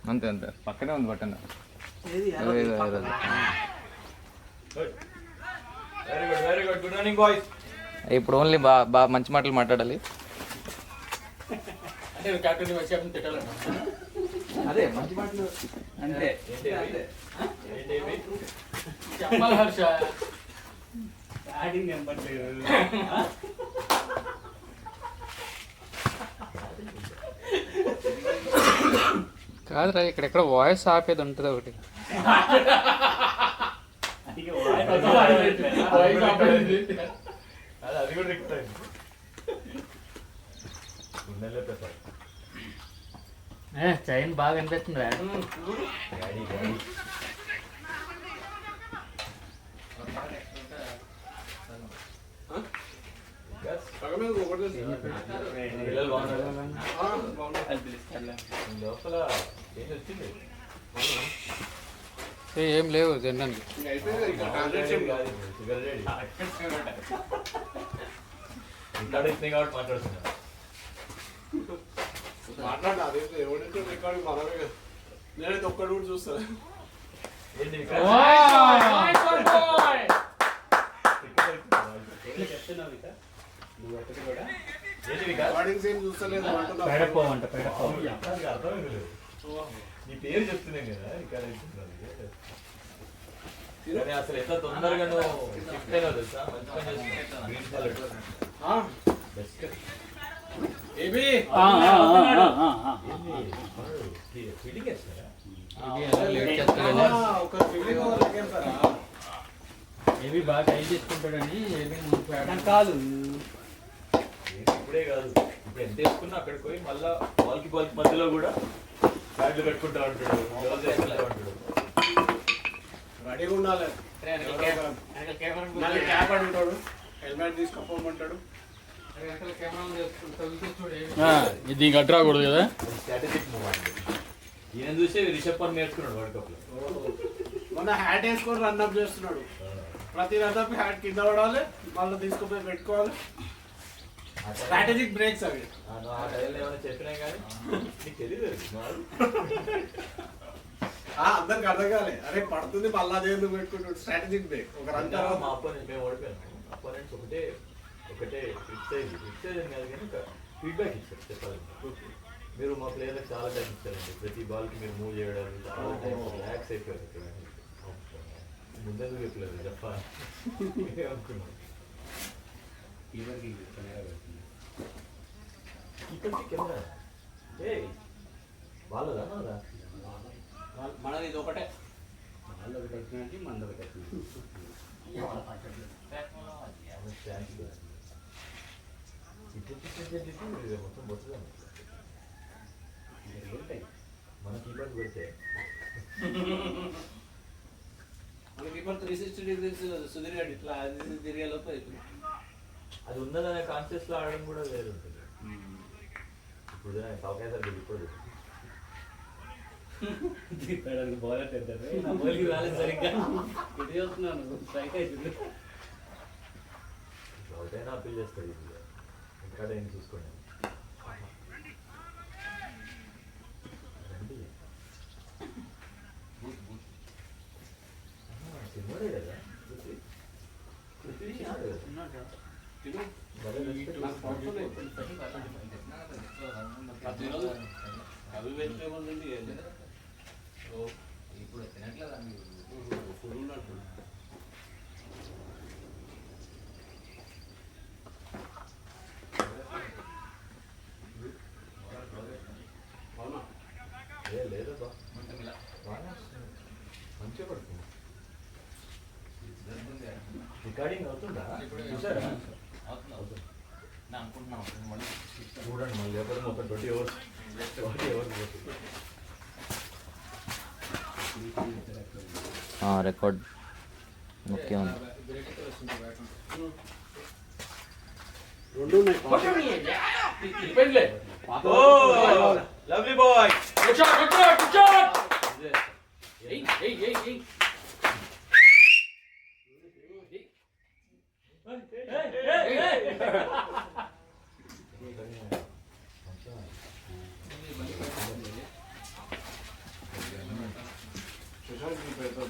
అంతే అంతే పక్కనే ఉంది బటన్. ఇప్పుడు ఓన్లీ బాగా మంచి మాటలు మాట్లాడాలి. అదే మంచి మాటలు అంటే చెప్పాలి హర్ష. కాదురా ఇక్కడెక్కడ వాయిస్ ఆపేది ఉంటుంది ఒకటి. చైన్ బాగా అనిపిస్తుంది. ఏం లేవు తినడానికి. నేనైతే ఒక్కడు కూడా చూస్తాను. నీ పేరు చెప్తున్నాం కదా అసలు ఎంత తొందరగా షిఫ్ట్ అయినా తెలుసా? మంచి పని చేస్తున్నావు. ఏవి బాగా టైం చేసుకుంటాడని కాదు. ఇప్పుడే కాదు, ఇప్పుడు ఎంత వేసుకున్నా అక్కడికి పోయి మళ్ళా బాల్కి మధ్యలో కూడా బ్యాట్లు పెట్టుకుంటా ఉంటాడు, గ్లౌజ్ వేసుకుంటా ఉంటాడు. రెడీగా ఉండాలి. క్యాప్ అంటాడు, హెల్మెట్ తీసుకపోమంటాడు. ఇది గట్రాకూడదు కదా. స్ట్రాటజిక్ మూవ్ అండి. ఈయన చూసి రిషబ్ పంత్ నేర్చుకున్నాడు వరల్డ్ కప్ లో. మొన్న హ్యాట్ వేసుకొని రన్అప్ చేస్తున్నాడు. ప్రతి రన్అప్ హ్యాట్ కింద పడాలి, మళ్ళీ తీసుకుపోయి పెట్టుకోవాలి. స్ట్రాటజిక్ బ్రేక్స్ అవి. ఆ టైంలో ఏమైనా చెప్పినా కానీ నీకు తెలియదు. అందరికి అర్థం కాలే. అరే పడుతుంది మళ్ళీ అదే ఎందుకు పెట్టుకుంటాడు. Strategic break. ఒక రన్ తర్వాత మా అపోనెంట్ మేము ఓడిపోయాను. అపోనెంట్స్ ఒకటే క్రిటిసైజ్ కాదు కానీ ఫీడ్బ్యాక్ ఇచ్చారు. చెప్పాలంటే మీరు మా ప్లేయర్లకు చాలా టైం ఇచ్చారండి. ప్రతి బాల్కి మీరు మూవ్ చేయడానికి చాలా టైం రిలాక్స్ అయిపోయారు. ముందెందుకు చెప్పలేదు చెప్పాలి అనుకున్నాను. ఇప్పటికీ కెమెరా వాళ్ళదా మనదా? మనది ఇది ఒకటే. మొత్తం బొత్తుగా మనకి ఇబ్బంది పెడితే మనకి ఇప్పుడు 360 degrees సుధీర్ గారు ఇట్లా తిరిగే లోపు అయిపోయింది. అది ఉన్నదనే కాన్షియస్ లో ఆడడం కూడా వేరు ఉంటుంది. ఇప్పుడు అవకాశాలు ఇప్పుడు బౌలర్ రాలేదు సరిగ్గా. ఇది వస్తున్నాను స్ట్రైక్ అవుతుంది. ఎవరైనా అప్పీల్ చేస్తారు. ఇది ఇంకా ఏం చూసుకోండి. సినిమాడే కదా ఇప్పుడు తినట్లేదా లేదబ్బా మంచిగా పడుతుంది. రికార్డింగ్ అవుతుందా? చూసారా? అవుతుంది అనుకుంటున్నాం. చూడండి మళ్ళీ లేకపోతే ఒక 20 hours రికార్డ్ ఓకే ఉంది. Lovely bye. Good shot, good shot, good shot. Hey. Good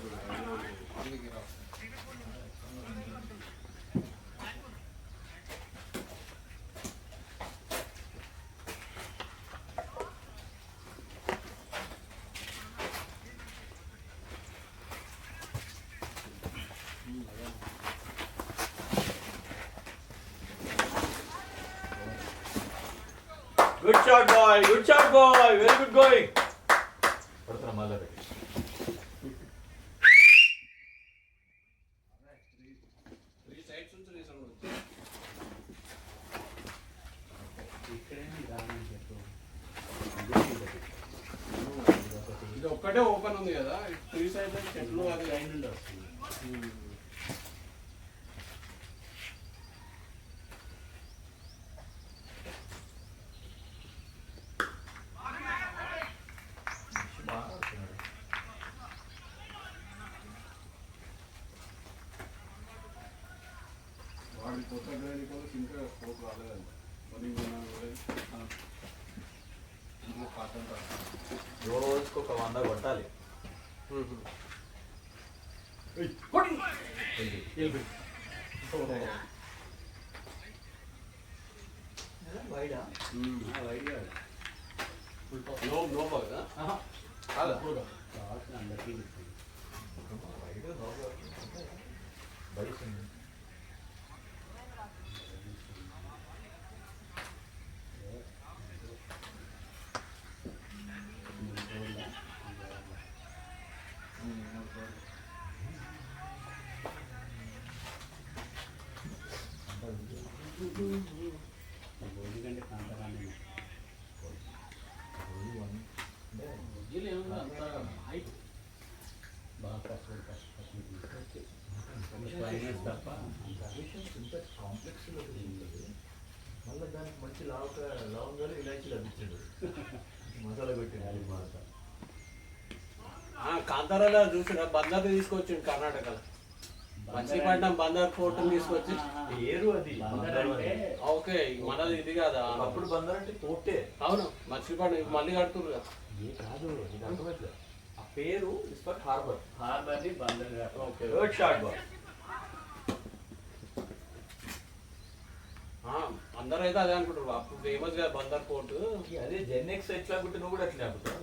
shot, boy. Good shot, boy. Very good going. పడుతున్నా మళ్ళా పెట్టి. ఇది ఒక్కటే ఓపెన్ ఉంది కదా, 3 సైడ్ చెట్లు అది లైన్ నుండి వస్తుంది. బాగా ఆడుతున్నాడు. వాడి కొత్త గ్రైండ్ కోసం ఇంకా స్కోప్ రాలేదండి. రోజుకు ఒక 100 కొట్టాలి. వైడా నో బాల్ కదా కాదా వైడ్ బడిసింది. కాంప్లెక్స్ మళ్ళీ దానికి మంచి లవంగాలు ఇలాచీలు అందించాడు. మసాలా పెట్టింది మాట. కాంతారాలో చూసిన బందర్ తీసుకొచ్చిండు కర్ణాటకలో. మచిలీపట్నం బందర్ ఫోర్ట్ తీసుకొచ్చి పేరు అది ఓకే మనది ఇది కదా. అప్పుడు బందర్ అంటే పోర్టే. అవును మచిలీపట్నం మళ్ళీ కడుతున్నారు కదా. ఏ కాదు నీకు అర్థమవుతుంది. ఆ పేరు is for harbour. Harbour Bandar. Okay good shot ball. అందరూ అయితే అదే అనుకుంటారు. అప్పుడు ఫేమస్ గా బందర్ ఫోర్ట్. అదే జెన్ఎక్స్ ఎట్లా అనుకుంటే నువ్వు కూడా అట్లా అనుకుంటావు.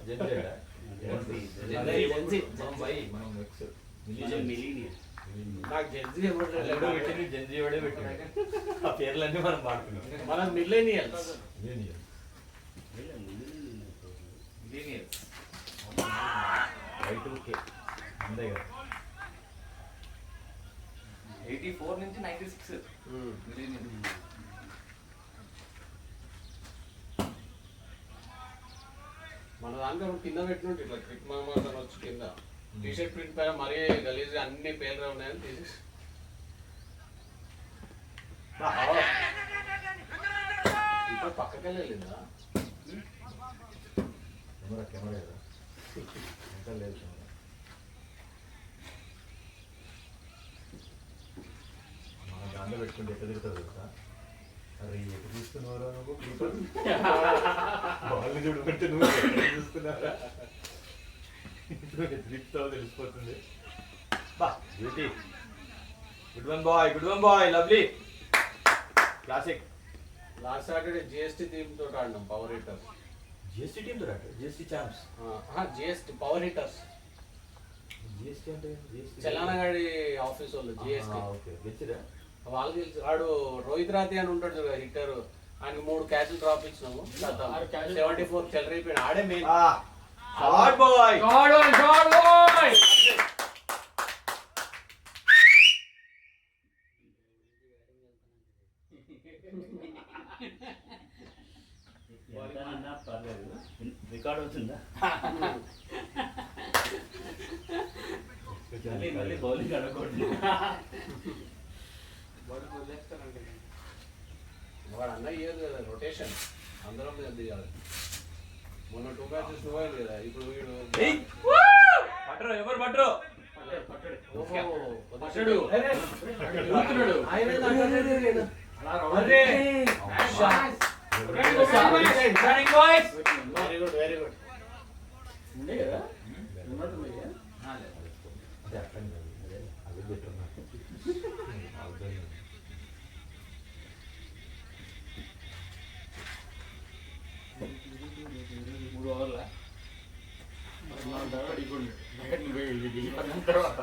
మనం ఎక్స్ నాకు జెన్జీ పెట్టింది జెన్జీ వాడే పెట్టింది. ఆ పేర్లన్నీ మనం వాడుతున్నాం. మన మిల్లేనియల్స్. Y2K అంతే కదా. 84 నుంచి 96 మన దాంట్లో కింద పెట్టినట్టు ఇట్లా క్రిక్ మామా వచ్చి కింద టీషర్ట్ ప్రింట్ పైన మరీ గలీజ్ అన్ని పేర్లు ఉన్నాయని తీసేసి ఇప్పుడు పక్కకి వెళ్ళలేదా కెమెరా కదా ఇంకా లేదు కెమెరా. మన దాంట్లో పెట్టుకుంటే ఎట్లా తిరుగుతుంది తెలుసా? అరే ఎటు చూస్తున్నారా నువ్వు కీపర్ బాల్ చూడమంటే నువ్వు ఎక్కడ చూస్తున్నారా తిరుగుతావు తెలిసిపోతుంది. బా beauty. Good one boy lovely classic. Last Saturday GST team తోటి ఆడినాం పవర్ హిట్టర్స్. జిఎస్టీ టీమ్ తో GST champs. GST power hitters GST అంటే చలానగాడి ఆఫీస్ వాళ్ళు జిఎస్టీ. ఓకే గెలిచిరా వాళ్ళు గెలిచి వాడు రోహిత్ రాతి అని ఉంటాడు చూడ హిట్టర్. ఆయనకి 3 క్యాచ్లు డ్రాప్ ఇచ్చినాము. 74 చెలరైపోయిన ఆడే మెయిన్. Shot bye. రికార్డ్ అవుతుందా? మళ్ళీ బౌలింగ్ అడగకూడదు. వాడు అన్న ఇయ్యదు కదా రొటేషన్ అందరం మీద దిగాలి. మొన్న 2 మ్యాచెస్ నువ్వు అయింది కదా. ఇప్పుడు వీడు పట్టరు ఎవరు పట్టరు. వెరీ గుడ్ ఉండే కదా చూడాలా తర్వాత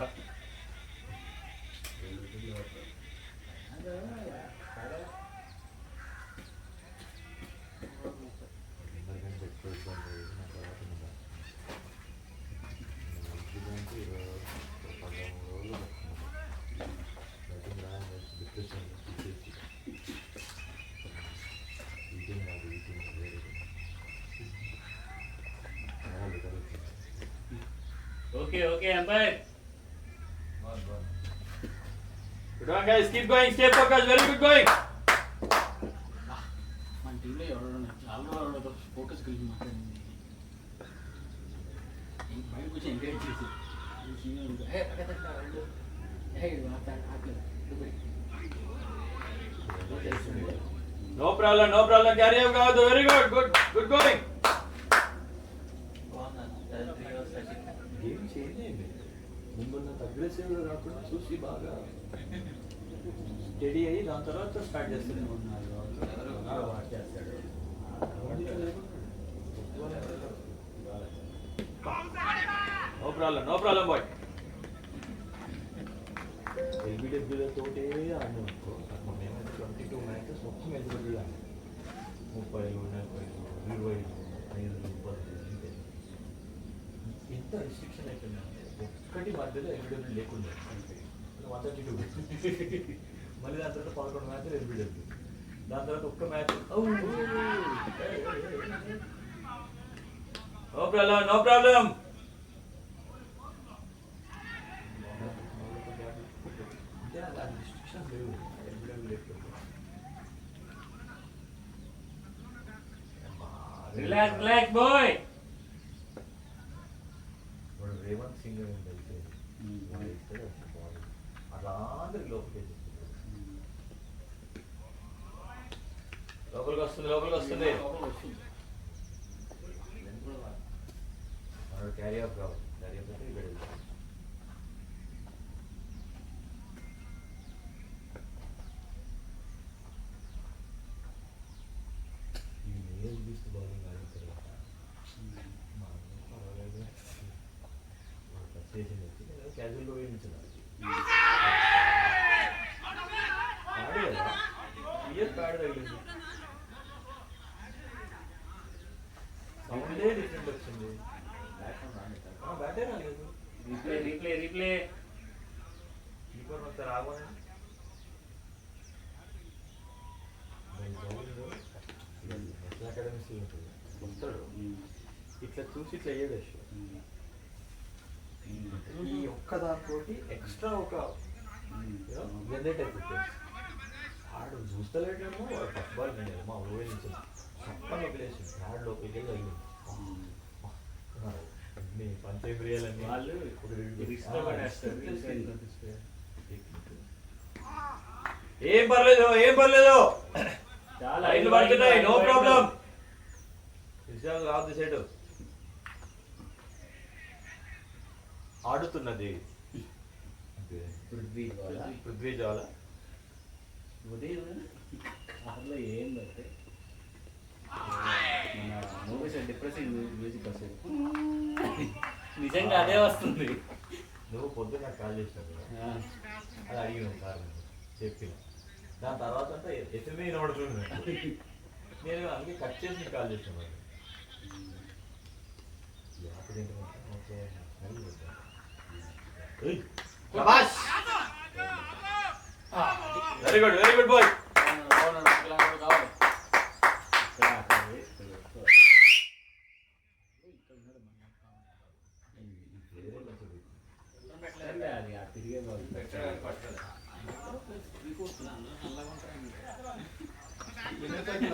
అందరికంటే ఎక్కువ ఇబ్బంది అయ్యేది నా తర్వాత నిజం. ఇదంటే 13 రోజులు డిప్రెషన్ ఈటింగ్ కాదు ఈటింగ్ వేరే okay okay umpire good one guys keep going stay focus very good going మన టీంలో ఎవరు చాలా ఫోకస్ కలిగి మాట్లాడింది బయట కొంచెం ఎంకరేజ్ చేసి నో ప్రాబ్లం క్యారీ అప్ కావద్దు very good going game change అయింది. ముందున్నంత అగ్రెసివ్గా కాకుండా చూసి బాగా స్టడీ అయ్యి దాని తర్వాత స్టార్ట్ చేస్తాడు. నో ప్రాబ్లం బాయ్ ఎల్బిడబ్ల్యూలతోటే ఆడినాం అనుకో. మేమైతే 22 మ్యాచెస్ మొత్తం ఎల్బిడబ్ల్యూ ఆడినాం. 30, 40, 20, 30 అంతే. ఎంత రిస్ట్రిక్షన్ అయిపోయిందంటే ఒక్కటి మధ్యలో ఎల్బిడబ్ల్యూ లేకుండా 132 మళ్ళీ దాని తర్వాత 11 మ్యాచ్లు ఎల్బిడబ్ల్యూ. దాని తర్వాత ఒక్క మ్యాచ్ నో ప్రాబ్లం అంటే అలా రిస్ట్రిక్షన్ లేవు ఎల్బిడబ్ల్యూ లేకపోతే. రిలాక్స్ బాయ్ వాడు రేవంత్ సింగ్ అని తెలిసి వాడు ఇస్తాడు బాల్ అట్లా అందరికి లోపలికి లోపలికి వస్తుంది వాడు క్యారీ అప్ కావాలి. క్యారీ అప్ అంటే ఇక్కడ ఈ మేల్ బీస్ట్ బౌలింగ్ ఆడిన తర్వాత మా అన్న పర్వాలేదు వాడు ఫస్ట్ చేసింది వచ్చి నేను క్యాజువల్గా వేయించాను ఆడు కదా ఇయర్ ప్యాడ్ తగిలింది. సౌండే డిఫరెంట్ వచ్చింది. బ్యాటే రాలేదు. రీప్లే కీపర్ ఒకసారి ఆగమని నెషనల్ అకాడమీస్ ఉంటుంది వస్తాడు ఇట్లా చూసి ఇట్లా అయ్యాడు. ఈ ఒక్క దాంతో ఎక్స్ట్రా ఒక జనరేట్ అయిపోతుంది. ఆడు చూస్తలేడేమో వాడు ఫస్ట్ బాల్ నేను మా ఊరి నుంచి చప్పని వదిలేసి ఆడు లోపలికి వెళ్ళి అయ్యింది. అన్ని పంచేంద్రియాలన్నీ వాళ్ళు రిస్క్లో పడేస్తారు. ఏం పర్లేదు చాలా లైన్లు పడుతున్నాయి. No problem. విషయాలు రాదు సైడ్ ఆడుతున్నది పృథ్వీ జ్వాల ఉదయం అసలు ఏంటంటే మన మూవీస్ డిప్రెసింగ్ మ్యూజిక్ వస్తుంది నిజంగా అదే వస్తుంది. నువ్వు పొద్దున్న నాకు కాల్ చేసినావు కదా, అది అడిగిన సార్ చెప్పిన దాని తర్వాత అంతా ఎస్ఎంఏ వినబడుతుంది. నేను అందుకే కట్ చేసి నీకు కాల్ చేసాను. అప్పుడు ఏంటంటే ఓకే వెరీ గుడ్ బాయ్. అది తిరిగే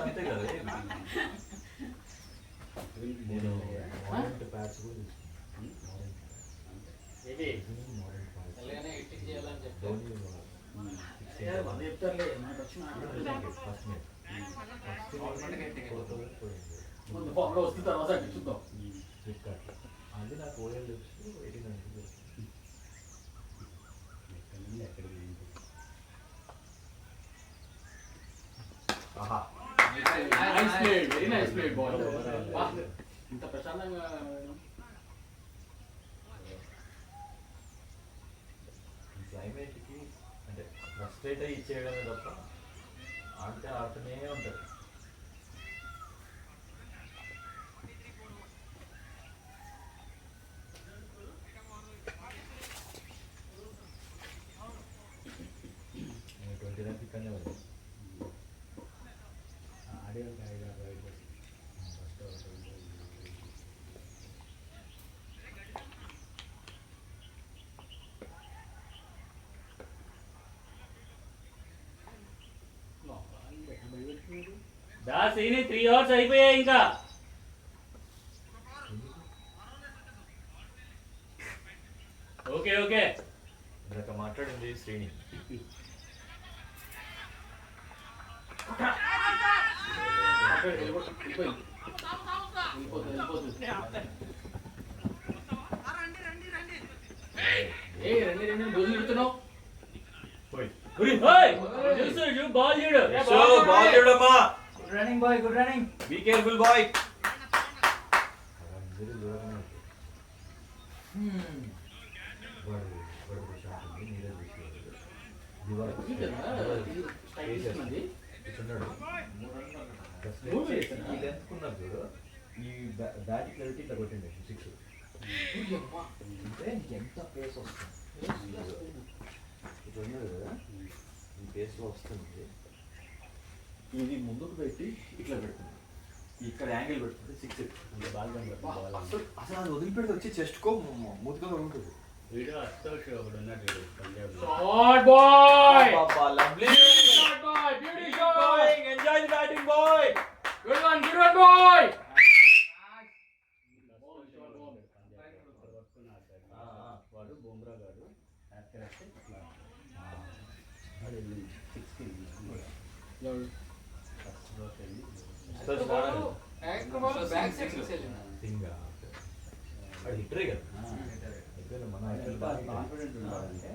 అంతే కదా. నేను మోడర్న్ ప్యాడ్స్ కూడా తీసుకున్నాను. మోడర్న్ ప్యాడ్స్ ధోని వస్తుంది తర్వాత చూద్దాం. ఫ్లిప్కార్ట్లో అది నాకు ఓఎల్ 1800. Nice played, very nice played ball. ఇంత ప్రశాంతంగా క్లైమేట్కి అంటే ఫ్రస్ట్రేట్ అయ్యి ఇచ్చేయడమే తప్ప ఆడితే ఆడుతూనే ఉంటారు. ట్వంటీ రన్స్ ఇక్కడనే ఉంది. ఆడే ఒక 5-6 రైడ్ ఫస్ట్ దాస్ 3 అవర్స్ అయిపోయాయి ఇంకా. ఓకే ఓకే ఇందాక మాట్లాడింది శ్రీని. రండి బొద్దులు పెడుతున్నావు. పోయి చూడు బాల్ చూడు. బాల్ చూడమ్మా. Good running boy, good running. Be careful boy. చూడు ఈ బ్యాట్ క్లారిటీ ఇట్లా కొట్టింది 6. అంటే ఎంత పేస్ వస్తుంది ఇట్లా ఉన్నది కదా, ఈ పేస్లో వస్తుంది. ఇది ముందుకు పెట్టి ఇట్లా పెడుతుంది, ఇక్కడ యాంగిల్ పెడుతుంది 6. బాగా అసలు అది వదిలిపెడితే వచ్చి చెస్ట్కో మూతిగా ఉంటుంది. వీడియో అశోక్ ఒకడు ఉన్నాడు పంజాబ్ లో. Shot boy. Lovely shot boy. Beautiful. Enjoy the batting boy. Good one boy. వాడు బుమ్రా గారు యాక్టర్ అయితే ఇట్లా సింగా అది హిట్టరే కదా. మన కాన్ఫిడెంట్ ఉండాలంటే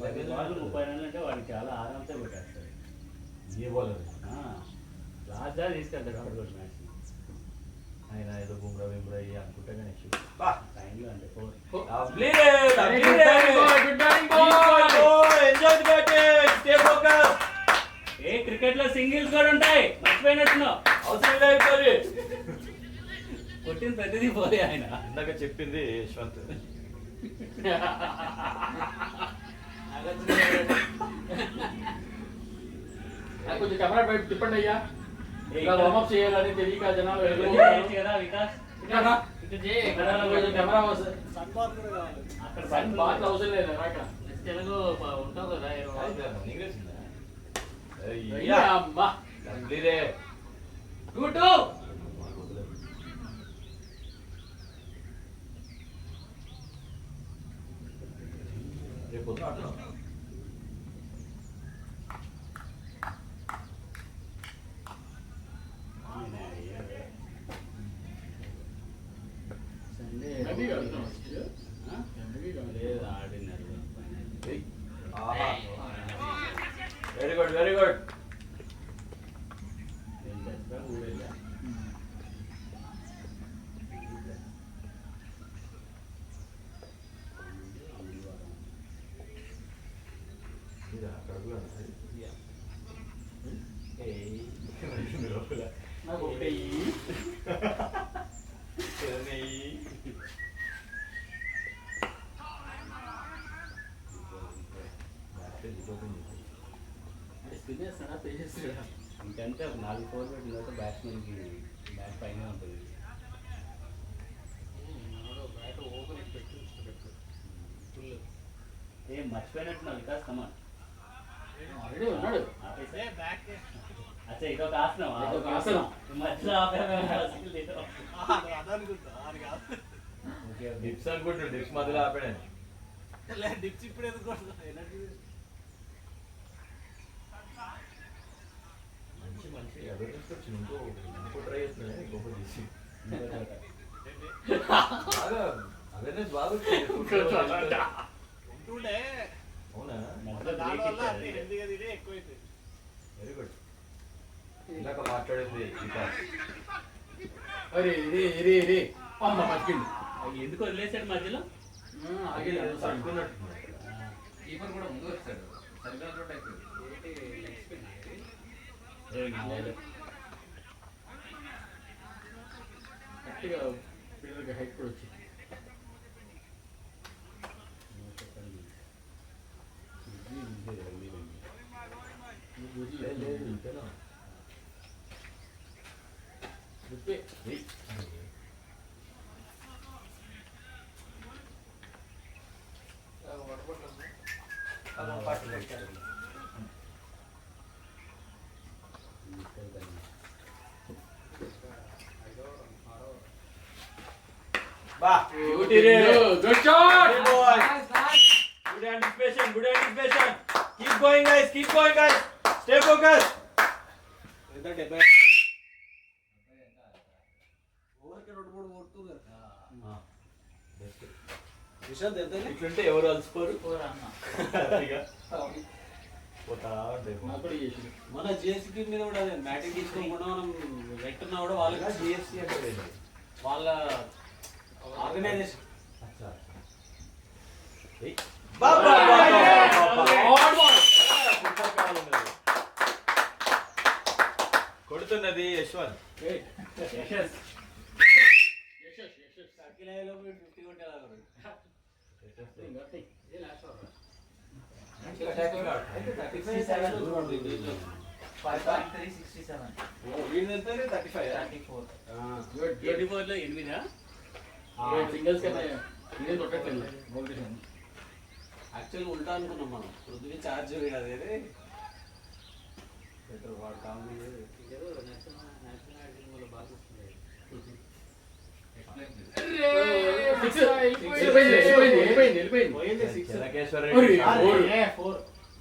30 రన్లు అంటే వాడికి చాలా ఆరాంసే కొట్టేస్తాడు. ఏ బౌలర్ లాస్ట్ దా తీసుకెళ్తాడు అప్పటికొచ్చి మ్యాచ్. ఆయన ఏదో బుమ్రా అనుకుంటే కానీ టైంలో అంటే 4. ఏ క్రికెట్ లో సింగిల్స్ కూడా ఉంటాయి, మర్చిపోయినట్టున్నావు. అవసరం లేదు. కొట్టిన ప్రతిదీ పోలే ఆయన. ఇందాక చెప్పింది యశ్వంత్. కొంచెం కెమెరా బయట తిప్పండి అయ్యా. ఇలా వార్మప్ చేయాలని తెలియక జనాలు కదా వికాస్ కెమెరా వస్తుంది. అక్కడ సన్ బాగా అవసరం లేదు రాక. తెలుగు ఉంటావు కదా. అమ్మా గుడ్ రేపు పొద్దున ఆటలు లేదు ఆడినారు. Very good very good. ఊరెళ్ళా నాకు ఒకటి స్పిన్నేస్తాడా పే చేస్తాడా? ఇంకంటే ఒక 4 4 పెట్టిన తర్వాత బ్యాట్స్మెన్కి బ్యాట్ పైన ఉంటుంది. ఏం మర్చిపోయినట్టున్నా వికాస్ కమాన్ ఆల్రెడీ ఉన్నాడు. అచ్చా ఇదొక ఆసనం. ఇదొక ఆసనం. మధ్యలో డిప్స్ అనుకుంటున్నాడు, డిప్స్ మధ్యలో ఆపాడు. డిప్స్ ఇప్పుడు ఎందుకు మంచి మంచి అవేర్నెస్ వచ్చింది. ఇంకో ట్రై చేస్తున్నాను, ఇంకొక తీసి బాగా అవేర్నెస్ బాగా వచ్చింది. ఉంటుండే అవునా? దానివల్ల అన్ని హెల్దీగా తినే ఎక్కువైతే. Very good. ఇందాక మాట్లాడింది వికాస్. అరే రే రే రే అమ్మ బతికింది. ఎందుకు వదిలేసాడు మధ్యలో? కీపర్ కూడా ముందు వస్తాడు. సరిగ్గా చోట అయిపోయింది. గట్టిగా పిల్లలకి హైట్ కూడా వచ్చింది. Good shot! Good anticipation, good anticipation. Keep going guys, keep going guys. Stay focused. ఇట్లుంటే ఎవరు అలసిపోరు పోతా ఉంటాయి. నాకు కూడా చేసింది. మన జిఎస్టీ మీద కూడా అదే బ్యాటింగ్ తీసుకోకుండా మనం వెంటనే కూడా వాళ్ళకి జిఎస్టీ అంటే వాళ్ళ ఆర్గనైజేషన్ కొడుతున్నది యశ్వంత్. సింగిల్స్ కన్నా ఇదే కొట్టట్లేదు. యాక్చువల్గా ఉల్టా అనుకున్నాం మనం. పృథ్వీ చార్జ్ అదే బెటర్ వాడు comedy Chennakeswara Very Reddy.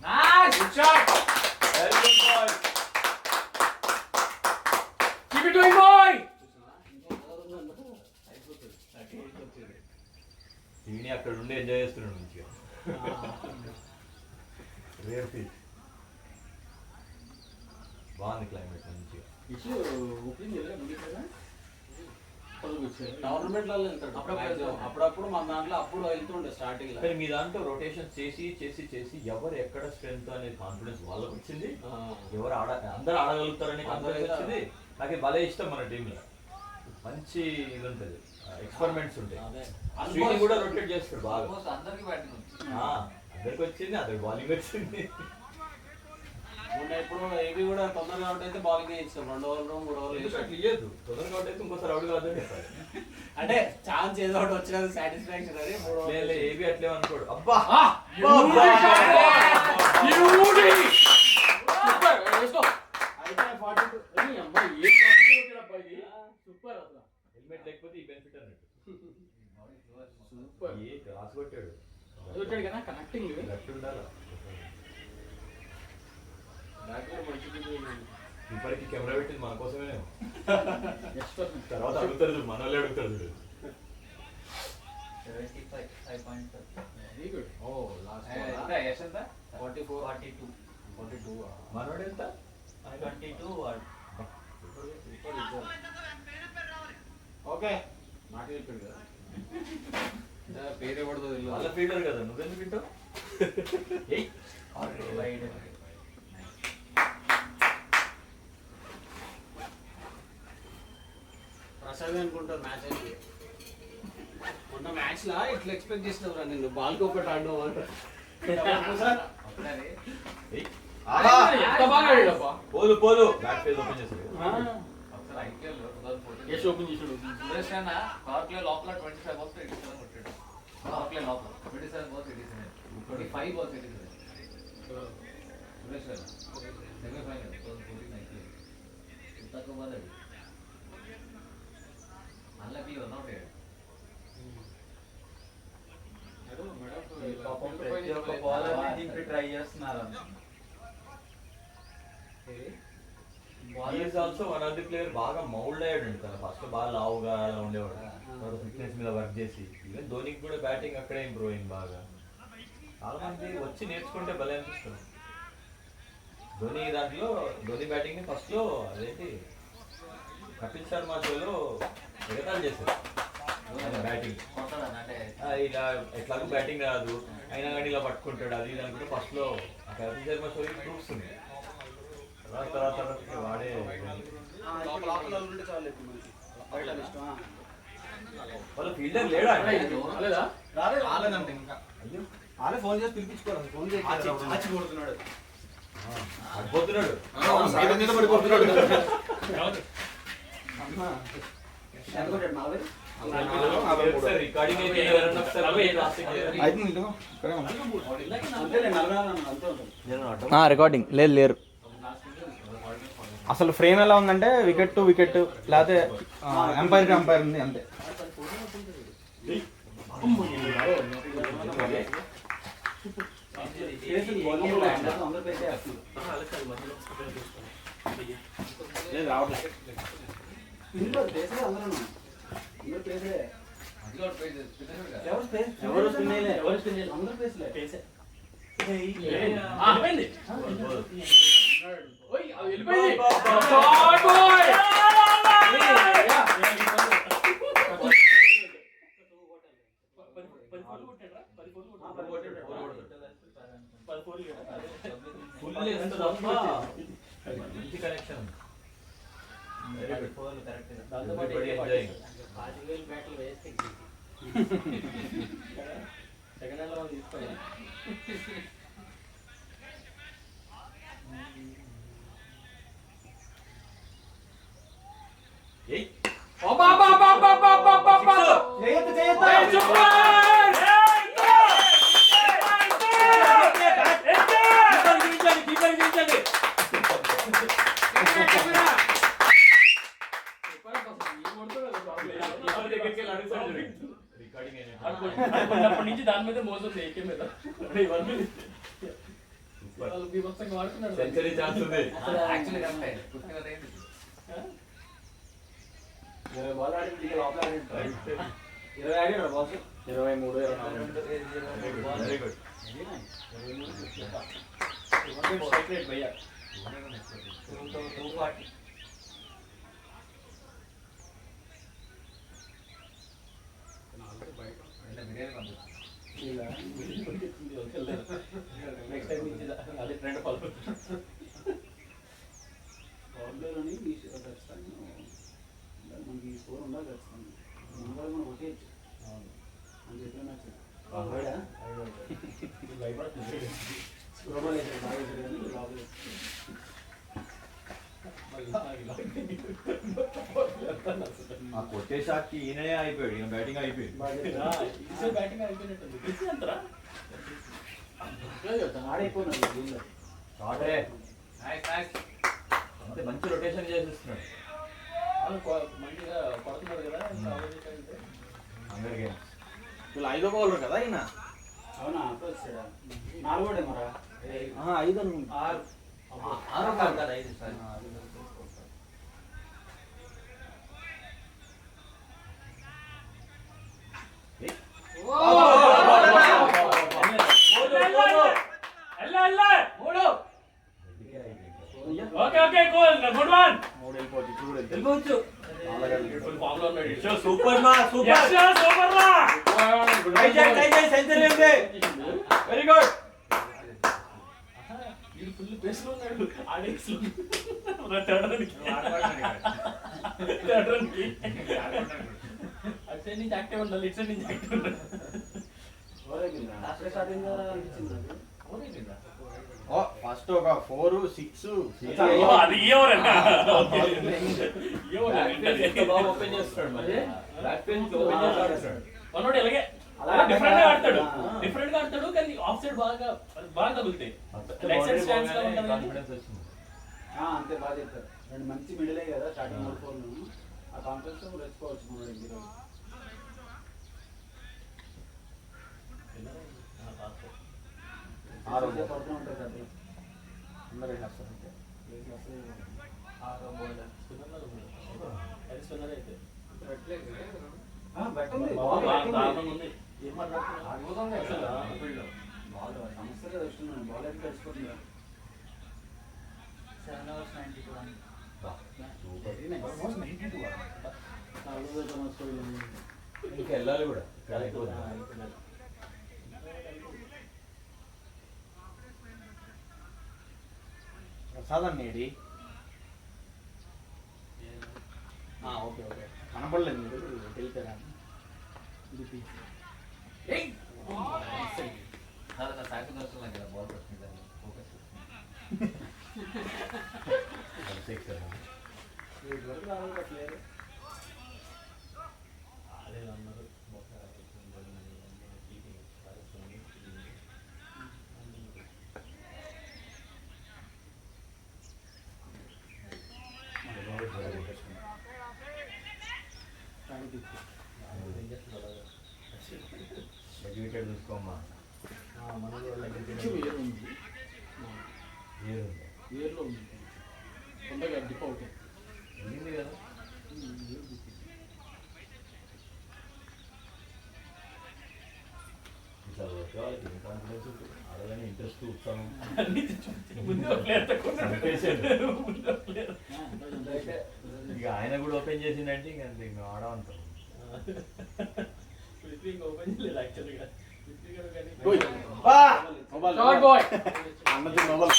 Nice, good shot. Very good boy. Keep it going, boy! దీని అక్కడ ఉండి ఎంజాయ్ చేస్తున్నాడు మంచిగా. రేర్ ఫీల్ బాగుంది క్లైమేట్ మంచిగా. టోర్నమెంట్లలో వెళ్తాడు అప్పుడప్పుడు మన దాంట్లో అప్పుడు వెళ్తుండే స్టార్టింగ్ లో. కానీ మీ దాంట్లో రొటేషన్ చేసి చేసి చేసి ఎవరు ఎక్కడ స్ట్రెంత్ అనే కాన్ఫిడెన్స్ వాళ్ళకి వచ్చింది. ఎవరు అందరూ ఆడగలుగుతారనే కాన్ఫిడెన్స్ వచ్చింది. నాకు భలే ఇష్టం మన టీంలో. మంచి ఇది ఉంటుంది, ఎక్స్పెరిమెంట్స్ ఉంటాయి. శ్రీని కూడా రొటేట్ చేస్తాడు బాగా. Almost అందరికి బ్యాటింగ్ వచ్చింది. అందరికి వచ్చింది, అతనికి బౌలింగ్ వచ్చింది. మొన్న ఇప్పుడు ఏవి కూడా తొందరగా అవుట్ అయితే బౌలింగ్ ఇస్తాం. 2 ఓవర్లు 3 ఓవర్లు ఎందుకు అట్లా ఇయ్యద్దు. తొందరగా అవుట్ అయితే ఇంకోసారి అవుట్ కాదని చెప్పాలి. అంటే ఛాన్స్ ఏదో ఒకటి వచ్చినది సాటిస్ఫాక్షన్ అని 3 ఓవర్లు ఏవి అట్లే అనుకోడు. అబ్బా హెల్మెట్ లేకపోతే ఈ బెనిఫిట్ అన్నట్టు. ఏ క్రాస్ కొట్టాడు కదా కనెక్టింగ్. గట్టి ఉండాలి. ఇప్పటికి కెమెరా పెట్టింది మన కోసమే. తర్వాత అడుగుతారు, మన వాళ్ళే అడుగుతారు. 75.5. Very good. ఓ లాస్ట్ ఎంత యశ్ ఎంత? 42. మనోడు ఎంత? 22 వాడు. ఓకే నాకు చెప్పాడు కదా పేరే పడుతుంది వాళ్ళ ఫీల్డర్ కదా, నువ్వెందుకు వింటావు? వైడ్. ప్రసాద్ అనుకుంటారు మ్యాచ్ అయితే. మొన్న మ్యాచ్ లా ఇట్లా ఎక్స్పెక్ట్ చేసినవరా నిన్ను బాల్ ఒకటి ఆడడం అంటారు. ఎంత బాగా ఆడాడబ్బా. పోదు పోదు బ్యాక్ పేజ్ ఓపెన్ చేస్తాడు. ఒకసారి IPL లో 2014 యశ్ ఓపెన్ చేసాడు. సురేష్ అన్న పవర్ ప్లే లోపల 25 balls 87 కొట్టాడు. పవర్ ప్లే లోపల 27 balls 87. 25 balls 87. సురేష్ అన్న సెమీఫైనల్ 2014 IPL. తక్కువ బాల్ అది. అన్లకి రన్అట్ అయ్యాడు. పాపం ప్రతి ఒక్క బౌలర్ దీనికి ట్రై చేస్తున్నారు. Is also one of the player. బాగా మౌల్డ్ అయ్యాడు తన. ఫస్ట్ బాగా లావుగా అలా ఉండేవాడు, తర్వాత ఫిట్నెస్ మీద వర్క్ చేసి ఈవెన్ ధోనికి కూడా బ్యాటింగ్ అక్కడే ఇంప్రూవ్ అయింది బాగా. చాలా మంది వచ్చి నేర్చుకుంటే భలే అనిపిస్తుంది. ధోని దాంట్లో ధోని బ్యాటింగ్ ఫస్ట్ లో అదేంటి కపిల్ శర్మ షోలో ఎగతాలు చేశారు బ్యాటింగ్. ఇలా ఎట్లాగో బ్యాటింగ్ రాదు అయినా కానీ ఇలా పట్టుకుంటాడు అది ఇది అనుకుంటే ఫస్ట్లో కపిల్ శర్మ షోకి ప్రూఫ్స్ ఉంది. తర్వాత వాడే వాళ్ళ ఫీల్డర్ లేడా లేదా రాలేదంటే ఇంకా అయ్యో వాళ్ళే ఫోన్ చేసి పిలిపించుకోవాలి. ఫోన్ చేసి కొడుతున్నాడు పడిపోతున్నాడు. మీద పడి కొడుతున్నాడు. రికార్డింగ్ అయితే ఎవరన్నా ఒకసారి రికార్డింగ్ లేదు లేరు. అసలు ఫ్రేమ్ ఎలా ఉందంటే వికెట్ టు వికెట్ లేకపోతే ఎంపైర్ ఎంపైర్ ఉంది అంతే. మంచి కనెక్షన్. అప్పటి నుంచి దాని మీద మోస్తుంది ఏకే మీద సెంచరీ ఛాన్స్ ఉంది. యాక్చువల్లీ కరెక్ట్ 15 అయింది. 20 బాల్ ఆడి 20 ఆడాడు బాస్ 23 వెరీ గుడ్. భయ్యా నెక్స్ట్ టైం నుంచి అదే ట్రెండ్ ఫాలో బాల్లోని ఖచ్చితంగా మనకి స్కోర్ ఉండాలి ఖచ్చితంగా. మనం కొట్టేయచ్చు అని చెప్పిన ఆ కొట్టే షాట్కి ఈయననే అయిపోయాడు. ఈయన బ్యాటింగ్ అయిపోయింది. బ్యాటింగ్ అయిపోయినట్టుంది అంతరా ఆడైపోయినాడు. షాటే నైస్ నైస్. అంతే మంచి రొటేషన్ చేసేస్తున్నాడు. మంచిగా పడుతున్నాడు కదా అందరి గేమ్స్. వీళ్ళు 5వ బౌలర్ కదా ఈయన. అవునా వచ్చాడా 4 మరా 5 అనుకుంటా. 6 కాదు కదా 5 సార్. సూపర్ మా సూపర్ సెంచరీ ఉంది. Very good. ఫుల్ బెస్ట్ లో ఉన్నాడు ఆడేక్స్ అటు సైడ్ నుంచి యాక్టివ్ ఉండాలి ఇటు సైడ్ నుంచి యాక్టివ్ ఉండాలి ఫస్ట్ ఒక 4 6 అది ఎవరన్నా బాగా ఓపెన్ చేస్తాడు. మరి బ్యాక్ పెయిన్ ఓపెన్ చేస్తాడు. మనోడు ఎలాగే డిఫరెంట్ గా ఆడతాడు డిఫరెంట్ గా ఆడతాడు కానీ ఆఫ్ సైడ్ బాగా బాగా తగులుతాయి లెగ్ సైడ్ స్టాండ్స్ గా ఉంటుంది కాన్ఫిడెన్స్ వచ్చింది. అంతే బాగా చెప్తారు. రెండు మంచి మిడిలే కదా స్టార్టింగ్ 4 ఆ కాన్ఫిడెన్స్ రెచ్చుకోవచ్చు మనోడు ఇందులో. పడుతూ ఉంటారు కదా అందరూ వేస్తారు అంతే. బెట్టింది ఏం మాట్లాడుతున్నా సమస్యగా వస్తున్నాను. బాల్ అయితే కలిసిపోతుంది. 7 hours 92. సూపర్. Very nice. ఇంకా వెళ్ళాలి కూడా ఇక్కడ అయిపోతుంది. ప్రసాదం ఏడి ఓకే ఓకే కనపడలేదు మీరు వెళ్ళిపోయారా నా సాయంత్రం దర్శనం నాకు బాల్ పడుతుంది ఫోకస్ వికెట్ చూసుకోమ్మా. ఏర్లో ఉంది తొందరగా డిప్ అవుతాయి వెళ్ళింది కదా. ఇట్లా వాళ్ళకి ఏం కాన్ఫిడెన్స్ ఉంటుంది, ఆడగానే ఇంట్రెస్ట్ ఉత్సాహం ఇక ఆయన కూడా ఓపెన్ చేసిందంటే ఇంక అంతే మేము ఆడమంటాం. అన్నది మొబైల్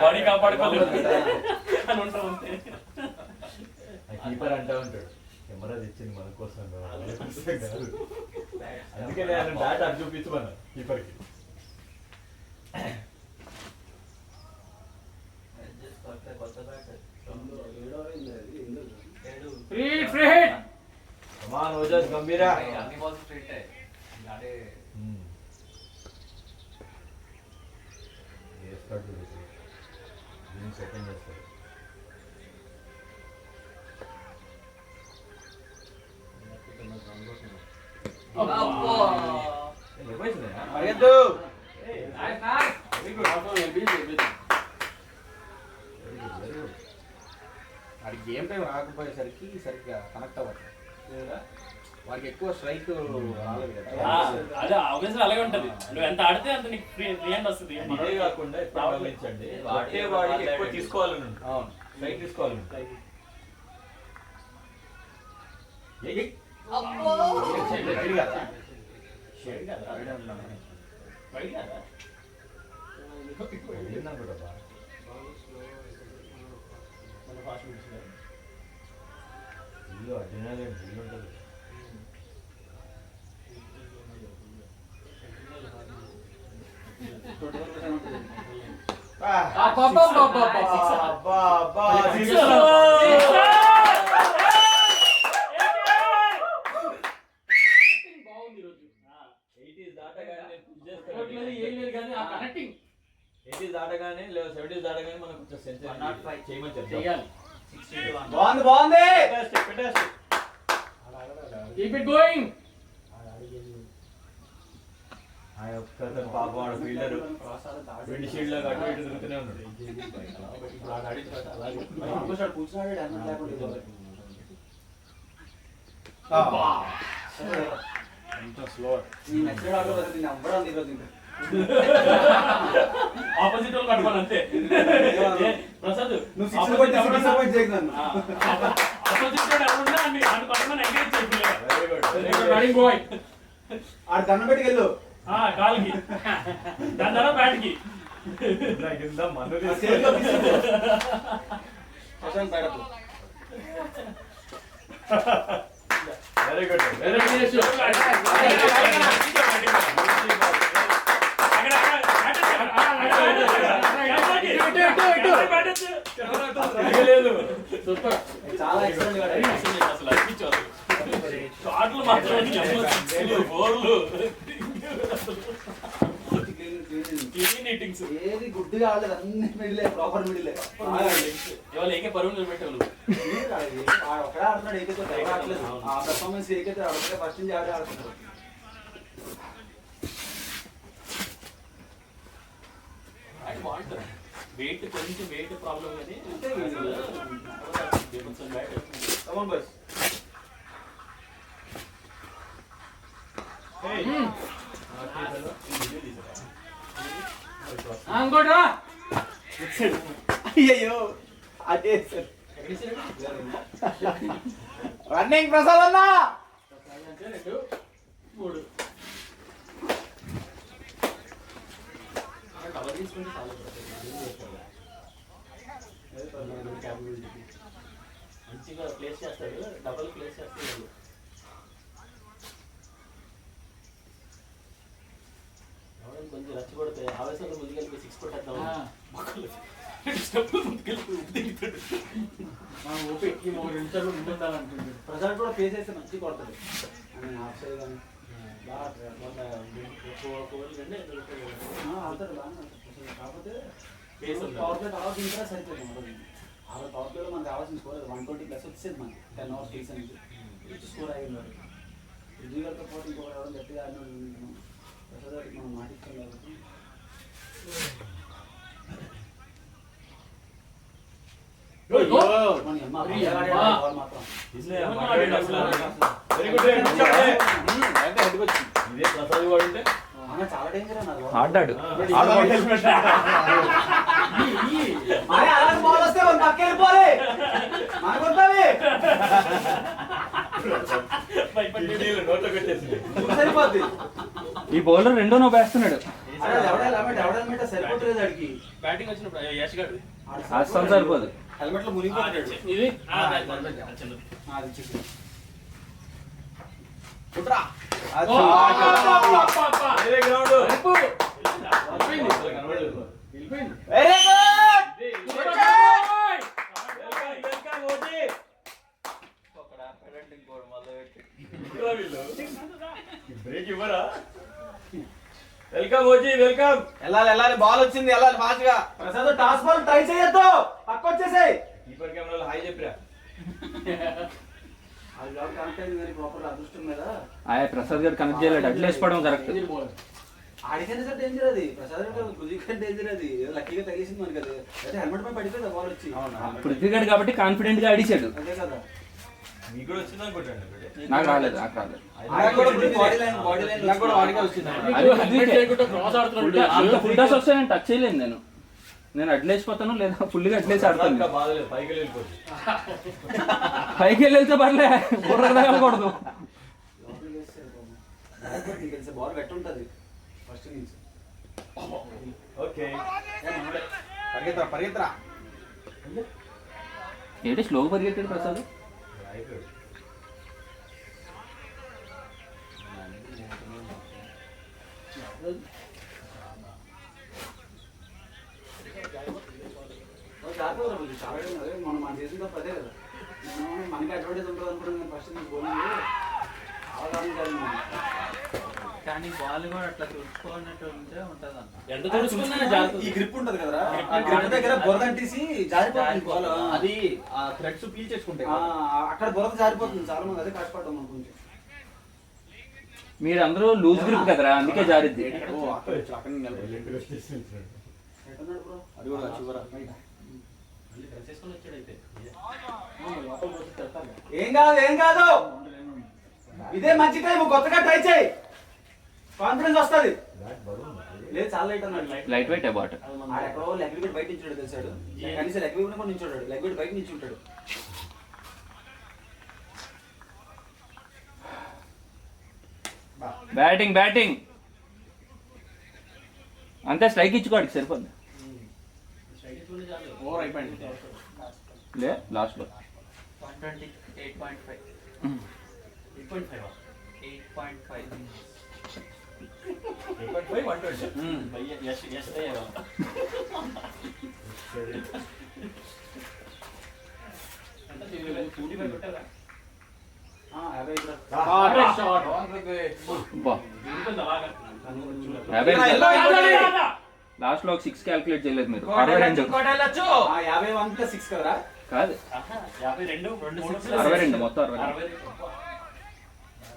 బాడీ కాపాడుకోలేదు అని ఉంటాం అంతే. కీపర్ అంటా ఉంటాడు కెమెరా తెచ్చింది మన కోసం కాదు, అందుకని ఆయన డాటా అది చూపించమన్నా కీపర్కి. కమాన్ ఓజస్ గంభీరా. అన్ని బాల్స్ స్ట్రైట్ అంటే వేస్తాడు దీన్ని సెకండ్ చేస్తాడు. పరిగెత్తు అది గేమ్ టైం రాకపోయేసరికి సరిగ్గా కనెక్ట్ అవ్వట్లేదు, వాడికి ఎక్కువ స్ట్రైక్ రాలేదు కదా. అదే ఆబ్వియస్లీ అలాగే ఉంటది, నువ్వు ఎంత ఆడితే అంత నీకు ఫ్రీ హ్యాండ్ వస్తుంది. ఇదే కాకుండా ఇప్పుడు గమనించండి, కొట్టే వాడికి ఎక్కువ తీసుకోవాలని ఉంటుంది. అవును స్ట్రైక్ తీసుకోవాలని అడ్రినాలిన్ ఫుల్ ఉంటుంది. దాటగానే లేదా 70 దాటగానే మనకు సెంచరీ చేయమని చెప్తాం. బాగుంది కీప్ ఇట్ గోయింగ్. ఆయన ఒక్కతను పాప వాడు ఫీల్డర్ విండ్ షీల్డ్ లాగా అటు ఇటు తిరుగుతూనే ఉన్నాడు. ఆపోజిట్ వాళ్ళు కట్టుకోవాలి అంతే. ప్రసాద్ ఆపోజిట్ వాడు ఎవరున్నా అని కట్టమని ఎంకరేజ్ చేయాలి. ఆడ దండం పెట్టుకెళ్ళు కాలికి దాని తర్వాత బ్యాట్కి కింద మన్ను వెరీ గుడ్ వెరీ లేదు. చాలా ఎక్సలెంట్ అసలు అనిపించదు షాట్లు మాత్రం బోర్లు క్లీన్ ఈటింగ్స్ ఏది గుడ్డిగా ఆడలేదు, అన్ని మిడిలే, ప్రాపర్ మిడిలే. ఇవాళ ఏకే పరువులు నిలబెట్టేవాళ్ళు ఒకడే ఆడుతున్నాడు, ఏకైతే ఆడలేదు. ఆ పర్ఫార్మెన్స్ ఏకైతే ఆడుతుంటే ఫస్ట్ నుంచి ఆడే ఆడుతున్నాడు. అది బాగుంటుంది. వెయిట్ కొంచెం వెయిట్ ప్రాబ్లం కానీ Come on, boys. ఇంకోటి అయ్యో అదే సార్ రన్నింగ్ ప్రసాద్ అన్న మూడు కవర్ తీసుకుంటే చాలు మంచిగా ప్లేస్ చేస్తాడు, డబల్ ప్లేస్ చేస్తాడు. కొంచెం రచ్చగొడితే ఆవేశంలో ముందుకెళ్ళి 6 కొట్టేద్దాం. ఓపిక్కి 3 నిమిషాలు ఉండాలనుకుంటుంది. ప్రసాద్ కూడా ప్లేస్ చేస్తే మంచిగా కొడతాడు ఆఫ్ సైడ్ కానీ ఆడతాడు బాగా. కాకపోతే పవర్ ప్లే తర్వాత ఇంకా సరిపోయింది. ఆ పవర్ ప్లేలో మనకు కావాల్సిన స్కోర్ 120+ వచ్చేది మనకి 10 hours సీజన్ నుంచి స్కోర్ అయ్యింది. రుజువులతో పాటు ఇంకొక ఎవరు గట్టిగా ఆడినాడు. ప్రసాద్ మనం మాటిస్తాం కాబట్టి మాత్రం ఇదే ప్రసాద్ వాడు ఉంటే చాలా డేంజర్ అన్నారు. ఆడ్డాడు బాల్ వస్తే పక్క వెళ్ళిపోవాలి మనకొద్దావి నోట్లో పెట్టేసింది. సరిపోద్ది. ఈ బౌలర్ రెండో నో వేస్తున్నాడు. సరిపోతుంది అడిగి బ్యాటింగ్ వచ్చినప్పుడు యశ్ గారు అస్సలు సరిపోదు. హెల్మెట్ లో మునిగిపోతాడు. ఇది కుట్రా వేరే గ్రౌండ్ వెరీ గుడ్. బ్రేక్ ఇవ్వరా? Welcome OG, welcome. వెళ్ళాలి బాల్ వచ్చింది, వెళ్ళాలి ఫాస్ట్ గా. ప్రసాద్ టాస్ బాల్ ట్రై చేయొద్దు, పక్క వచ్చేసాయి. కీపర్ కెమెరాలో హాయ్ చెప్పరా? అది జాబ్ కనెక్ట్ అయింది కానీ ప్రాపర్ అదృష్టం మీద ఆయా ప్రసాద్ గారు కనెక్ట్ చేయలేడు. అడ్లేసిపోవడం కరెక్ట్. ఆడికైనా సార్ డేంజర్ అది. ప్రసాద్ గారు డేంజర్ అది. లక్కీగా తగిలిసింది మనకి. అది అయితే హెల్మెట్ పై పడిపోయింది బాల్ వచ్చి. పృథ్వీ గారు కాబట్టి కాన్ఫిడెంట్ గా ఆడిచాడు. అదే కదా. మీకు కూడా వచ్చింది అనుకుంటాను. నాకు రాలేదు. నాకు రాలేదు. నాకు కూడా వాడిగా వచ్చింది. అది పృథ్వీకే. క్రాస్ ఆడుతున్నాడు. అంత ఫుల్ టాస్ వస్తే నేను టచ్ చేయలేను. నేను అడ్లేసిపోతాను లేదా ఫుల్ గా అడ్లేసి ఆడతాను. బాధలేదు, పైకి వెళ్ళిపోతుంది. పైకి వెళ్తే పర్లే, బుర్ర తగలకూడదు. బాల్ గట్టి ఉంటుంది ఫస్ట్ నుంచి. ఓకే, పరిగెత్తరా. ఏంటి స్లోగా పరిగెట్టాడు ప్రసాద్? మనం మన చేసిన తప్ప అదే కదా. మనకి అడ్వాంటేజ్ ఉంటుంది అనుకున్నాం ఫస్ట్ నుంచి బౌలింగ్ అవగాహన కాదు. కానీ బాల్ కూడా అట్లా చూసుకోవాలంటే ఉంటే ఉంటుంది అన్న. ఎంత తెలుసుకున్నా ఈ గ్రిప్ ఉంటది కదా, ఆ గ్రిప్ దగ్గర బురద అంటేసి జారిపోతుంది బాల్. అది ఆ థ్రెడ్స్ పీల్ చేసుకుంటాయి. అక్కడ బురద జారిపోతుంది. చాలా మంది అదే కష్టపడ్డాం మన గురించి. మీరందరూ లూజ్ గ్రిప్ కదరా, అందుకే జారిద్ది. అది కూడా చివర చేసుకొని వచ్చాడైతే ఏం కాదు ఇదే మంచి టైం. కొత్తగా ట్రై చేయి, కాన్ఫిడెన్స్ వస్తుంది. లేదు చాలా లైట్ అన్నాడు. Light weight bat. ఎక్కడో లెగ్ వికెట్ బయట నించుంటాడు తెలిసాడు. కనీసం లెగ్ వికెట్ కూడా నించుంటాడు. లెగ్ వికెట్ బయట నించుంటాడు. బ్యాటింగ్ అంతే. స్ట్రైక్ ఇచ్చుకోడికి సరిపోద్ది. ఓవర్ అయిపోయింది. లే లాస్ట్ లో 128.5. 8.5 8.5. 8.5 యశ్ అయ్యారు. ఎంత 45 కొట్టారా? 50. లాస్ట్ లో 6 క్యాల్కులేట్ చేయలేదు మీరు. 62 51 6 కదరా? కాదు, 52 62 మొత్తం 62.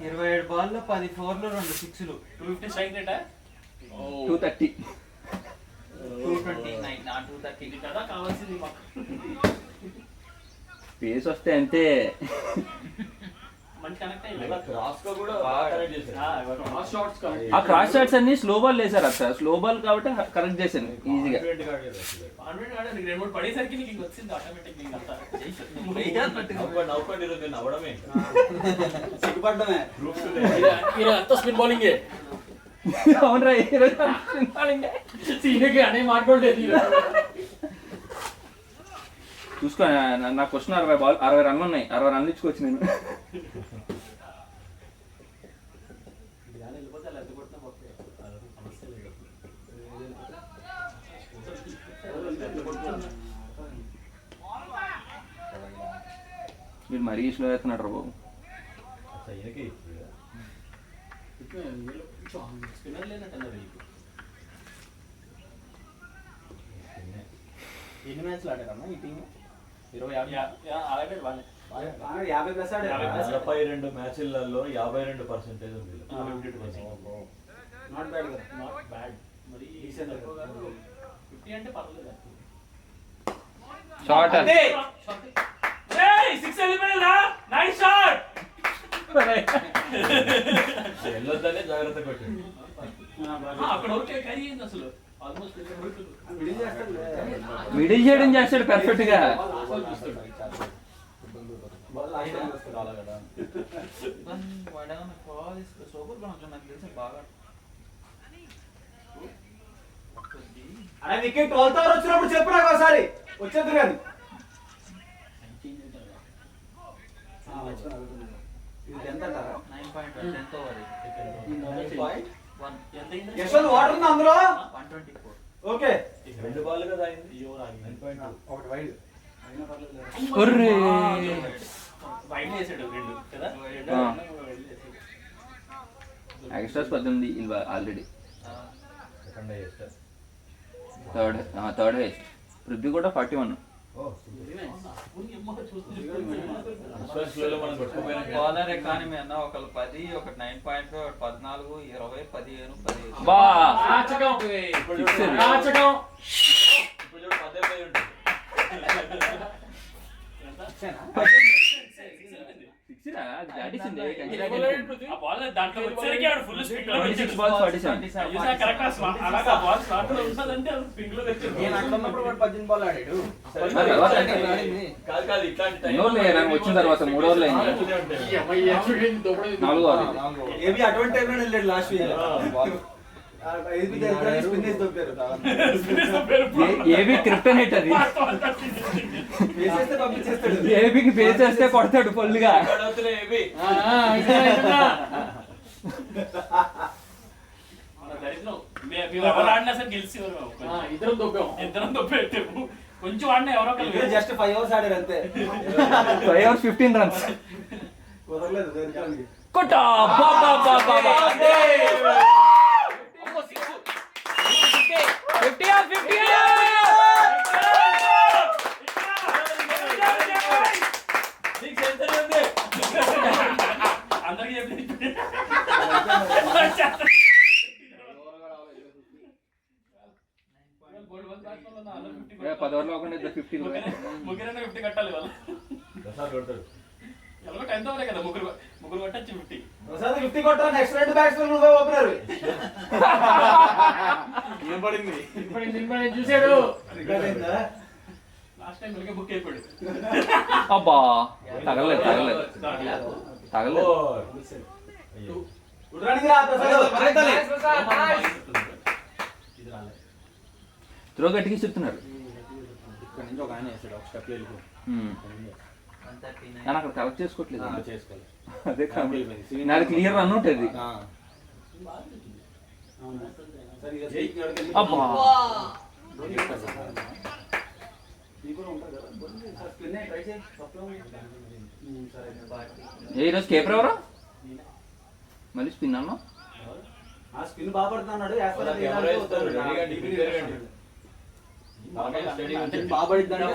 27 బాల్లో 10 4లు 2 6లు. 250 స్ట్రైక్ రేటా? 230. 229 నా 230 కదా కావాల్సింది మాకు. పేస్ వస్తే అంతే. మంచి కనెక్ట్ అయ్యింది. అలా క్రాస్ గా కూడా బాగా కనెక్ట్ చేశారు. షార్ట్స్ ఆ క్రాస్ షాట్స్ అన్ని స్లో బాల్ వేసారు అక్కడ, స్లో బాల్ కాబట్టి కరెక్ట్ చేశాను ఈజీగా. Confident గా ఆడారు అసలు. కాన్ఫిడెంట్ ఆడాడు. నీకు 2-3 పడేసరికి నీకు ఇంక వచ్చింది ఆటోమేటిక్ నీకు అంతా. నవ్వుకోండి ఈరోజు నేను నవ్వడమే సిగ్గుపడ్డమే. గ్రూప్స్ అంతా స్పిన్ బౌలింగే. అవునరా సీనియర్గా అనే మాట్లాడలేదు. చూసుకో, నా క్వశ్చన్ 60 రన్లు ఉన్నాయి, 60 రన్లు ఇచ్చుకోవచ్చు నేను. వెళ్ళిపోతే అలా ఎంత కొట్టినా పోతే సమస్య లేదు. మీరు మరీ స్లో అవుతున్నాడు రా బాబు. అసలు ఈయనకే ఇచ్చింది. స్పిన్నర్ లేనట్టున్నారు వీళ్ళు. ఎన్ని మ్యాచ్లు ఆడారమ్మా ఈ టీం? 20 ఆడాడు వాళ్ళే. 50+ ఆడారు. 42 మ్యాచ్లలో 52% ఉంది. 52%. నాట్ బ్యాడ్ కదా. Not bad. మరి Decent. 50 అంటే పర్లేదు. షార్ట్ సిక్స్ వెళ్ళిపోయిందా? Nice shot. వెళ్ళొద్దనే జాగ్రత్త కొట్టింది. అక్కడ ఓకే కానీ ఏంది అసలు ఆల్మోస్ట్ మిడిల్ చేస్తాడులే. మిడిల్ చేయడం చేస్తాడు పర్ఫెక్ట్ గా. బాల్ లాస్ట్ టైం వస్తాడు అలా కదా. అరే వికెట్ 12th ఓవర్ వచ్చినప్పుడు చెప్పు నాకు ఒకసారి. వచ్చేది కానీ ఇది ఎంత అంటారా? 9.10 ఓవర్ యశ్వంత్ వాటర్ ఉంది అందులో. 124. ఓకే 2 బాల్ కదా అయింది. 9.2. ఒకటి వైడ్ అయినా పర్లేదు. వైడ్ చేసాడు 2 కదా. Extras 18 already. Second highest. Third highest. Prithvi కూడా 41. విశ్వాసలో మనం కొట్టుకుపోయినా బౌలర్ ఎకానమీ అన్న ఒకళ్ళు 10, ఒకటి 9.5, ఒకటి 14, 20, 15, 15. బా ఇప్పుడు Six. చూడు 10 ఉంటుంది. ఆ బాల్ దాంట్లో వచ్చేసరికి ఆడు ఫుల్ స్పీడ్ లో 26 balls 47. చూసా కరెక్ట్ అలాగా బాల్ స్లాట్ లో ఉంటదంటే అది స్పీడ్ లో తెచ్చాడు. నేను అక్కడ ఉన్నప్పుడు కూడా 18 బాల్ ఆడాడు. కాదు కాదు ఇట్లాంటి టైం నాకు వచ్చిన తర్వాత 3 ఓవర్లు అయింది. 4 ఓవర్లు. ఏబీ అటువంటి టైంలో వెళ్ళాడు లాస్ట్ వీక్. ఏబీ దగ్గర స్పిన్ చేసి దొబ్బారు. ఏబీ క్రిప్టోనైట్ అది. వేసేస్తే పంపించేస్తాడు. ఏబీకి పేస్ చేస్తే కొడతాడు ఫుల్గా. గడవతులే ఏబీ. మన దరిద్రం మేము ఎవరు ఆడినా సరే గెలిచేవారు. ఇద్దరం దొబ్బెట్టాము. కొంచెం ఆడినా ఎవరో ఒకరు జస్ట్ 5 అవర్స్ ఆడారు అంతే. 5 overs 15 runs. కుదరలేదు దొరికానికి. కొట్టా అందరికి చెప్పి 10 ఓవర్లు అవ్వకుండా 50. ముగ్గురైనా 50 కట్టాలి వాళ్ళు. ప్రసాద్ కొడతాడు. ఎలాగో 10th ఓవరే కదా, ముగ్గురు కొట్టచ్చు 50. ప్రసాద్ 50 కొట్టారు. నెక్స్ట్ 2 బ్యాట్స్మెన్ నువ్వే ఓపెనర్. ఏం పడింది? చూసాడు రికార్డ్ అయిందా? లాస్ట్ టైం ఇలాగే బుక్ అయిపోయాడు. అబ్బా తగలేదు. ఓ అయ్యో. గుడ్రానికి రా ప్రసాద్. ఇది రాలేదు. త్రో గట్టిగా చెప్తున్నారు. ఇక్కడ నుంచి ఒక ఆయన వేసాడు. ఒక స్టెప్ వెళ్ళిపో. 139. నేను అక్కడ కలెక్ట్ చేసుకోవట్లేదు. చేసుకోవాలి. అదే నాది క్లియర్ రన్ ఉంటుంది. అబ్బా ఈరోజు కేపర్ ఎవరు మళ్ళీ స్పిన్ అన్నా? స్పిన్ బాగా పడుతున్నాడు. కెమెరా ఇస్తారు. రెడీగా డిగ్రీ తిరగండి. బాగా పడిద్దంటే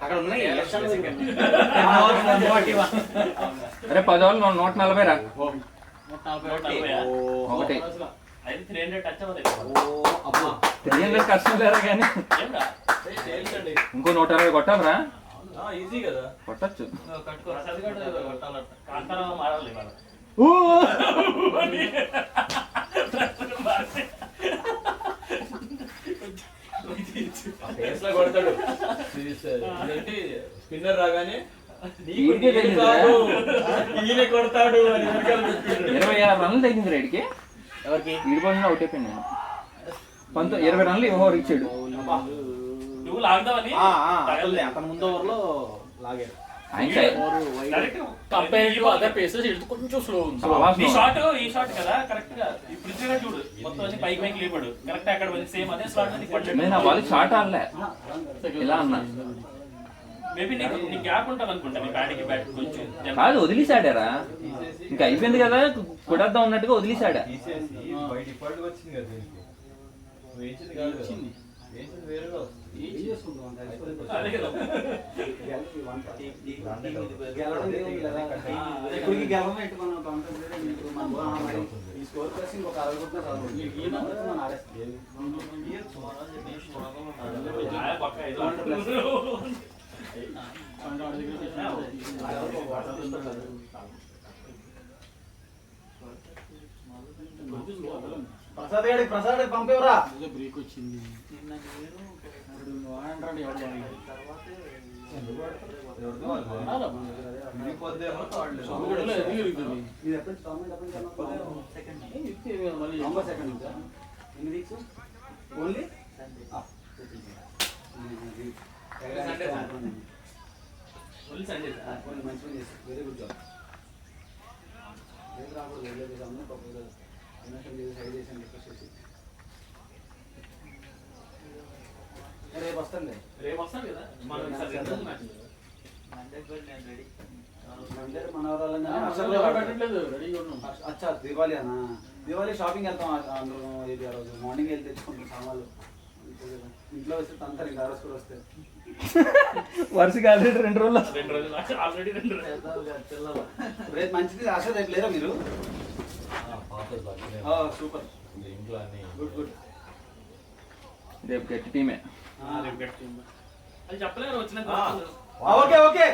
అక్కడ ఉన్నాయి. అరే 10 ఓవర్లు 140 రా. 140. ఒకటి. అయితే 300 టచ్ అవ్వదు. అబ్బా తెలియదు కష్టం లేరా కానీ ఏమ్రా? చేయించండి. ఇంకో 120 కొట్టాలరా? ఈజీ కదా. కొట్టచ్చు. కట్టుకో చదివాడు కొట్టాలంట కాంతారా మారాలి ఇవాళ ఫేస్ లో కొడతాడు. ఏంటి స్పిన్నర్ రాగానే ఈయనకే తెలీదు. ఈయన కొడతాడు అని వెనకాల పెట్టుకుంటాడు. 26 రన్లు తగ్గింది రేడికి. ఎవరికి ఈడిపోయినా అవుట్ అయిపోయింది నేను. 20 రన్లు ఓవర్ ఇచ్చాడు. నువ్వు లాగుదామని అతను ముందు ఓవర్లో లాగారు. ఆయన direct compare to other phases ఇది కొంచెం స్లో ఉంది. చాలా ఈ slow. షాట్ కదా కరెక్ట్ గా పృథ్వీగా చూడు మొత్తం అన్ని పైకి పైకి లేపాడు కరెక్ట్ అక్కడ సేమ్ అదే స్లాట్ నేను ఆ బాల్ షాట్ ఆడలే ఇలా అన్నా. మేబీ నీకు గ్యాప్ ఉంటుంది అనుకుంటా నీ బ్యాట్కి బ్యాట్ కొంచెం కాదు వదిలేసాడారా, ఇంకా అయిపోయింది కదా కొడేద్దాం ఉన్నట్టుగా వదిలేసాడా. తీసేసి బై డిఫాల్ట్ వచ్చింది కదా దీనికి. వేయించింది కాదు కదా. వేయించింది వేరేగా వస్తుంది. ఏం చేసుకుంటాం అదే కదా ఇప్పటికి గెలవం ఏంటి మనం కాన్సెప్ట్ ఈ స్కోర్ ప్లస్ ఇంకొక 60 కొట్టినా చాలు. మనం ఆడేస్తాం. పక్క 5 ప్రసాద్ పంపేవరా బ్రేక్ వచ్చింది. విడిపోద్దేమో ఆడలేదు. ఇది ఎప్పుడు టోర్నమెంట్ సెకండ్ నుంచా ఎన్ని వీక్స్ ఓన్లీ సండే మంచి పని చేస్తారు. Very good job. రేపు రాకూడదు వెళ్ళేదాము ప్రపోజల్ సైడ్ చేసాను రిక్వెస్ట్ చేసి రేపు వస్తాను. రేపు వస్తాను కదా మనం మండే మనవరాలని అచ్చా దివాళీ అన్న. దివాళీ షాపింగ్ వెళ్తాం అందరం. ఇది ఆ రోజు మార్నింగ్ వెళ్ళి తెచ్చుకుంటాం సామాన్లు. ఇంట్లో వస్తే తంతారు ఇంకా ఆ రోజు కూడా వస్తే వరుసగా ఆల్రెడీ 2 రోజులు ఆల్రెడీ 2 రేపు మంచిది అసలు రేపు లేరా మీరు? పాపస్ బాగానే సూపర్ ఇంట్లో అన్ని గుడ్ గుడ్. రేపు గట్టి టీమే. అది చెప్పలేరు వచ్చిన ఓకే ఓకే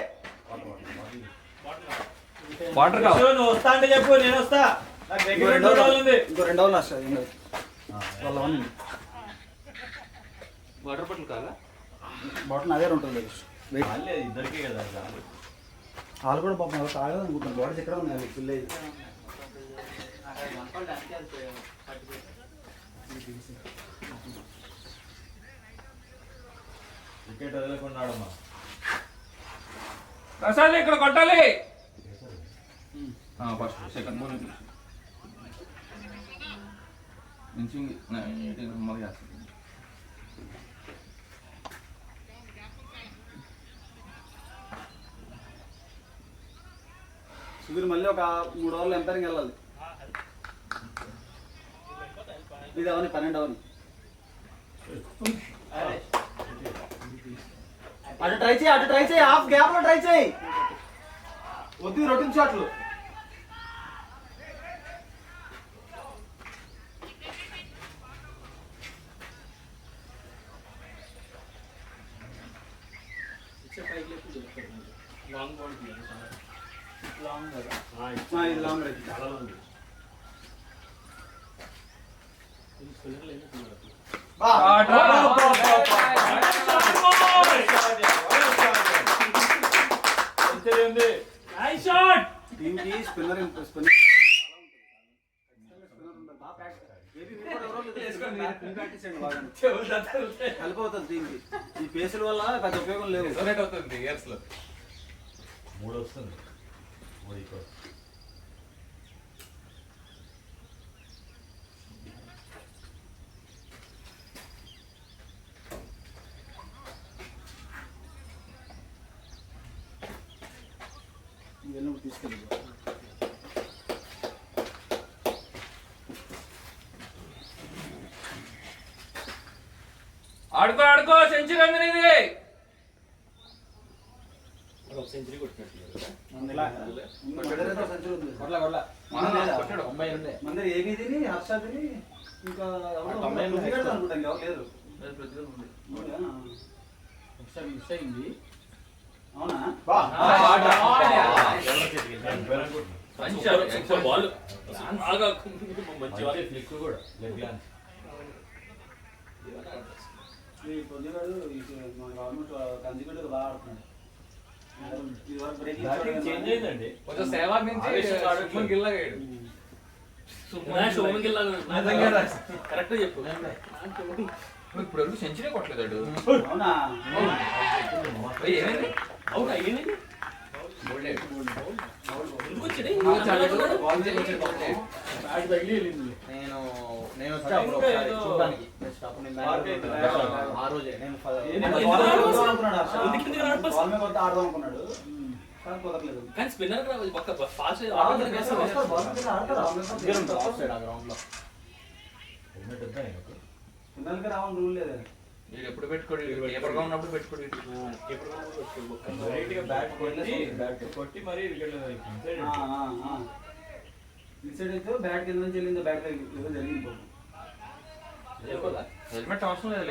వాటర్ కావాలి. నువ్వు వస్తా అంటే చెప్పు, నేను వస్తా. నాకు దగ్గర 2 రోజులు ఉంది. ఇంకో 2 రోజులు వస్తుంది. వాటర్ బాటిల్ కావాలా? బాటిల్ అదే ఉంటుంది. వాళ్ళే ఇద్దరికే కదా చాలు. వాళ్ళు కూడా పాపం తాగదు అనుకుంటున్నారు. బాటిల్స్ ఎక్కడ ఉన్నాయి ఫుల్ అయ్యి. వికెట్ వదలకున్నాడమ్మా. ప్రసాద్ ఇక్కడ కొట్టాలి. ఫస్ట్ సెకండ్ బాల్ నుంచి నెమ్మది చేస్తుంది. సుధీర్ మళ్ళీ ఒక 3 ఓవర్లు ఎంపైరింగ్ వెళ్ళాలి. ఇది అవని 12 అవని. అటు ట్రై చేయి హాఫ్ గ్యాప్ లో ట్రై చేయి. వద్దు రొటీన్ షాట్లు. లాంగ్ బాల్ లాంగ్ ఇది లాంగ్ రైట్. చాలా ఉంది నైస్ షాట్. టీమ్ కి స్పిన్నర్ హెల్ప్ అవుతుంది టీమ్ కి. ఈ పేసుల వల్ల పెద్ద ఉపయోగం లేవు. అవుతుంది ఇయర్స్ లో 3 వస్తుంది. 3 ఇక్కడ వెళ్ళినప్పుడు తీసుకెళ్ళి ఆడుకో సెంచరీ అందరిది. సెంచరీ కొట్టినట్టు మందరైతే సెంచరీ ఉంది. మన లేదా? మందరి ఏబీదిని హర్షాదిని ఇంకా ఎవరో పృథ్వీ గారు అనుకుంటా, ఇంకా ఎవరు లేరు. అవునా? మిస్ అయింది. అవునా? బాల్ బాగా మంచి మంచి ఫ్లిక్ కూడా లెగ్ గ్లాన్స్. ఈ పృథ్వీ గారు మనకు ఆల్మోస్ట్ కన్సిక్యూటివ్ బాగా ఆడుతున్నాడు. ఇదివరకు బ్రేకింగ్ చేంజ్ అయిందండి. కొంచెం సేవాగ్ నుంచి శుభ్మన్ గిల్ లాగా అయ్యాడు. శోభన్ గిల్ కరెక్ట్ చెప్పు. ఇప్పుడు వరకు సెంచరీ కొట్టలేదు. అవునా? ఏమైంది? అవునా ఏమైంది? ఎందుకు వచ్చాడు? నేను వచ్చా అప్పుడు ఒకసారి చూడడానికి. అప్పుడు నేను ఆ రోజే నేను ఆడదాం అనుకున్నాడు, కానీ కుదరలేదు. కానీ స్పిన్నర్ ఫాస్ట్ గ్రౌండ్ లో పిల్లలకి రావాలని రూల్ లేదు. వీడు ఎప్పుడు పెట్టుకోడు, పేపర్గా ఉన్నప్పుడు పెట్టుకోడు. బ్యాట్ కొట్టి మరీ వికెట్ ఇన్సైడ్ అయితే బ్యాట్ కింద నుంచి వెళ్ళిందో బ్యాట్ ఏదో జరిగింది. హెల్మెట్ అవసరం లేదు.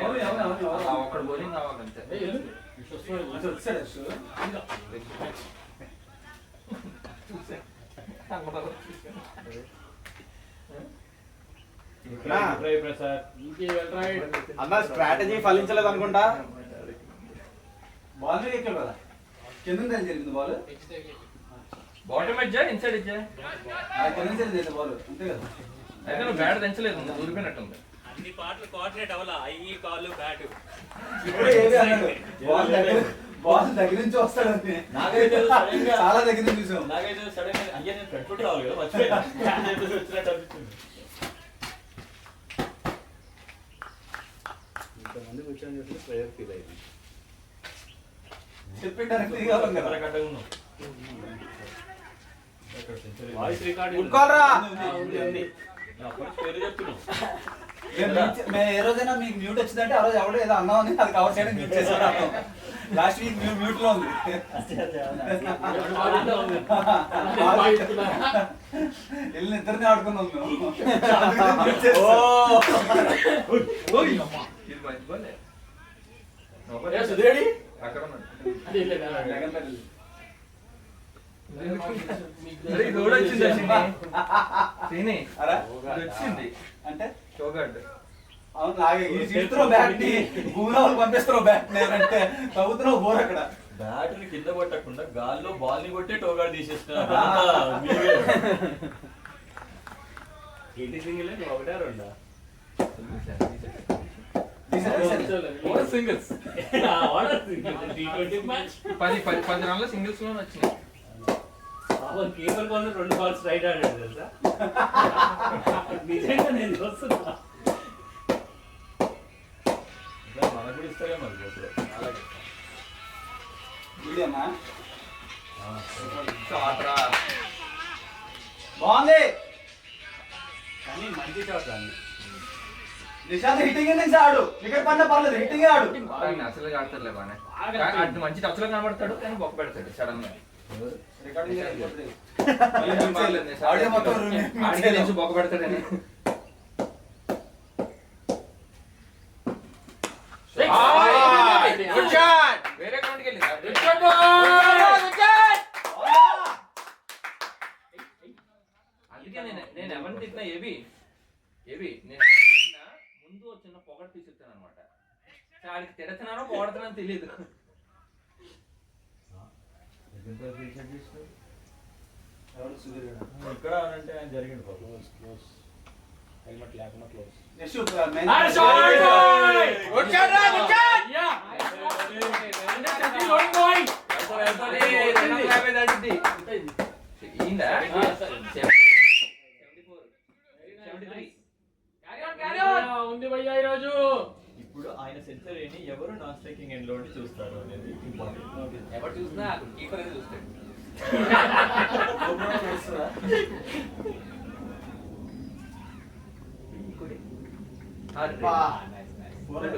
ఒక్కడ బౌలింగ్ కావాలంటే అన్న స్ట్రాటజీ ఫలించలేదు అనుకుంటా. బాల్ మీద ఎక్కాడు కదా, కింద నుంచి జరిగింది బాల్. బాటమ్ ఎడ్జా ఇన్సైడ్ ఎడ్జా? కింద నుంచి జరిగింది బాల్, అంతే కదా. అయితే నువ్వు బ్యాట్ దంచలేదు, దూరిపోయినట్టుంది. అన్ని పాటలు కోఆర్డినేట్ అవ్వాలా, అయ్యి కాళ్ళు బ్యాట్. ఇప్పుడు ఏది అన్నాడు, బాల్ దగ్గర నుంచి వస్తాడని. నాకైతే చాలా దగ్గర నుంచి చూసాం. నాకైతే సడన్ గా అయ్యా నేను పెట్టుకుంటే రావాలి కదా, మర్చిపోయినా వచ్చినట్టు అనిపించింది. ఇంతమంది కూర్చొని చూసి ప్లేయర్ ఫీల్ అయింది. చెప్పి డైరెక్ట్ కావాలి కదా. కరెక్ట్గా ఉన్నాం. వాయిస్ రికార్డ్ ఉట్కోలరా. అప్పటి పేరు చెప్తున్నాం. మేము ఏ రోజైనా మీకు మ్యూట్ వచ్చిందంటే ఆ రోజు ఎవడో ఏదో అన్నామని అది కవర్ చేయడం మ్యూట్ చేసాడు. లాస్ట్ వీక్ మేము మ్యూట్ లో ఉంది. వెళ్ళి ఇద్దరిని ఆడుకున్నాం మేము. సుధీరెడ్డి అక్కడ ఉన్నాడు. వచ్చింది అంటే షోగడ్. అవును, లాగే ఇస్తున్నావు బ్యాట్ ని, భూమిలో పంపిస్తున్నావు బ్యాట్ అంటే తవ్వుతున్నావు బోర్ అక్కడ. బ్యాట్ని కింద కొట్టకుండా గాల్లో బాల్ ని కొట్టే టోగాడు తీసేస్తున్నారు. ఏంటి సింగిల్ ఒకటే రెండా? సింగిల్స్ 10 రన్ల సింగిల్స్ లో వచ్చినాయి. కీపర్ కోసం 2 బాల్స్ రైట్ ఆడాడు తెలుసా? నిజంగా నేను చూస్తున్నా. మనకు కూడా ఇస్తారే మరి ఇదేనా ఆటరా బాగుంది. కానీ మంచి షాట్ అన్ని. నిషాంత్ హిట్టింగ్ నుంచి ఆడు, వికెట్ పడినా పర్లేదు, హిట్టింగ్ ఆడు. అసలు ఆడతారులే బానే. మంచి టచ్ లో కనబడతాడు కానీ బొక్క పెడతాడు సడన్ గా. ఆడియో మొత్తం ఆడికి నుంచి బొక్క పెడతాడని. వేరే గ్రౌండ్కి వెళ్ళి అందుకే నేను ఎవరిని తిట్టినా ఏవి నేను తిట్టినా ముందు చిన్న పొగడు తీసుకున్నాను అనమాట. ఆడికి తిడుతున్నానో పొగడుతున్నానో తెలియదు. ఇక్కడ అంటే ఆయన జరిగింది హెల్మెట్ లేకుండా క్లోజ్. ఉంది భయ్యా ఈరోజు. ఇప్పుడు ఆయన సెంచరీని ఎవరు నాన్ స్ట్రైకింగ్ ఎండ్ లో చూస్తారు అనేది ఇంపార్టెంట్. ఎవరు చూసినా కీపర్ అనేది చూస్తాడు.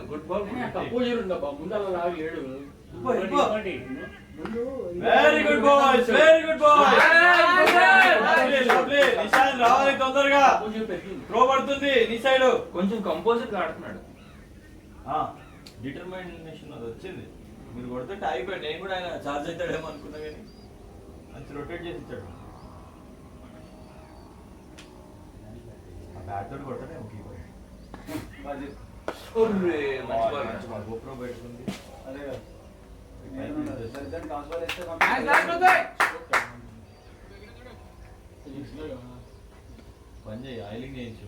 Good ball. తప్పు చేయరుండబ్బా, ముందు అలా లాగలేడు. ఇంకోటి. Very good boys, very good boys. Nishant రావాలి తొందరగా, త్రో పడుతుంది నీ సైడ్. కొంచెం కంపోజిట్ గా ఆడుతున్నాడు. డిటర్మినేషన్ అది వచ్చింది. మీరు కొడుతుంటే అయిపోయి నేను కూడా ఆయన చార్జ్ అవుతాడేమో అనుకున్నా కానీ మంచి రొటేట్ చేసి ఇచ్చాడు. ఆ బ్యాట్ తోటి కొడతానే ఒక కీపర్. గోప్రో పెట్టుకుంది. అదే కదా దాన్ని ట్రాన్స్ఫర్ చేస్తే పని చేయి, ఆయిలింగ్ చేయించు.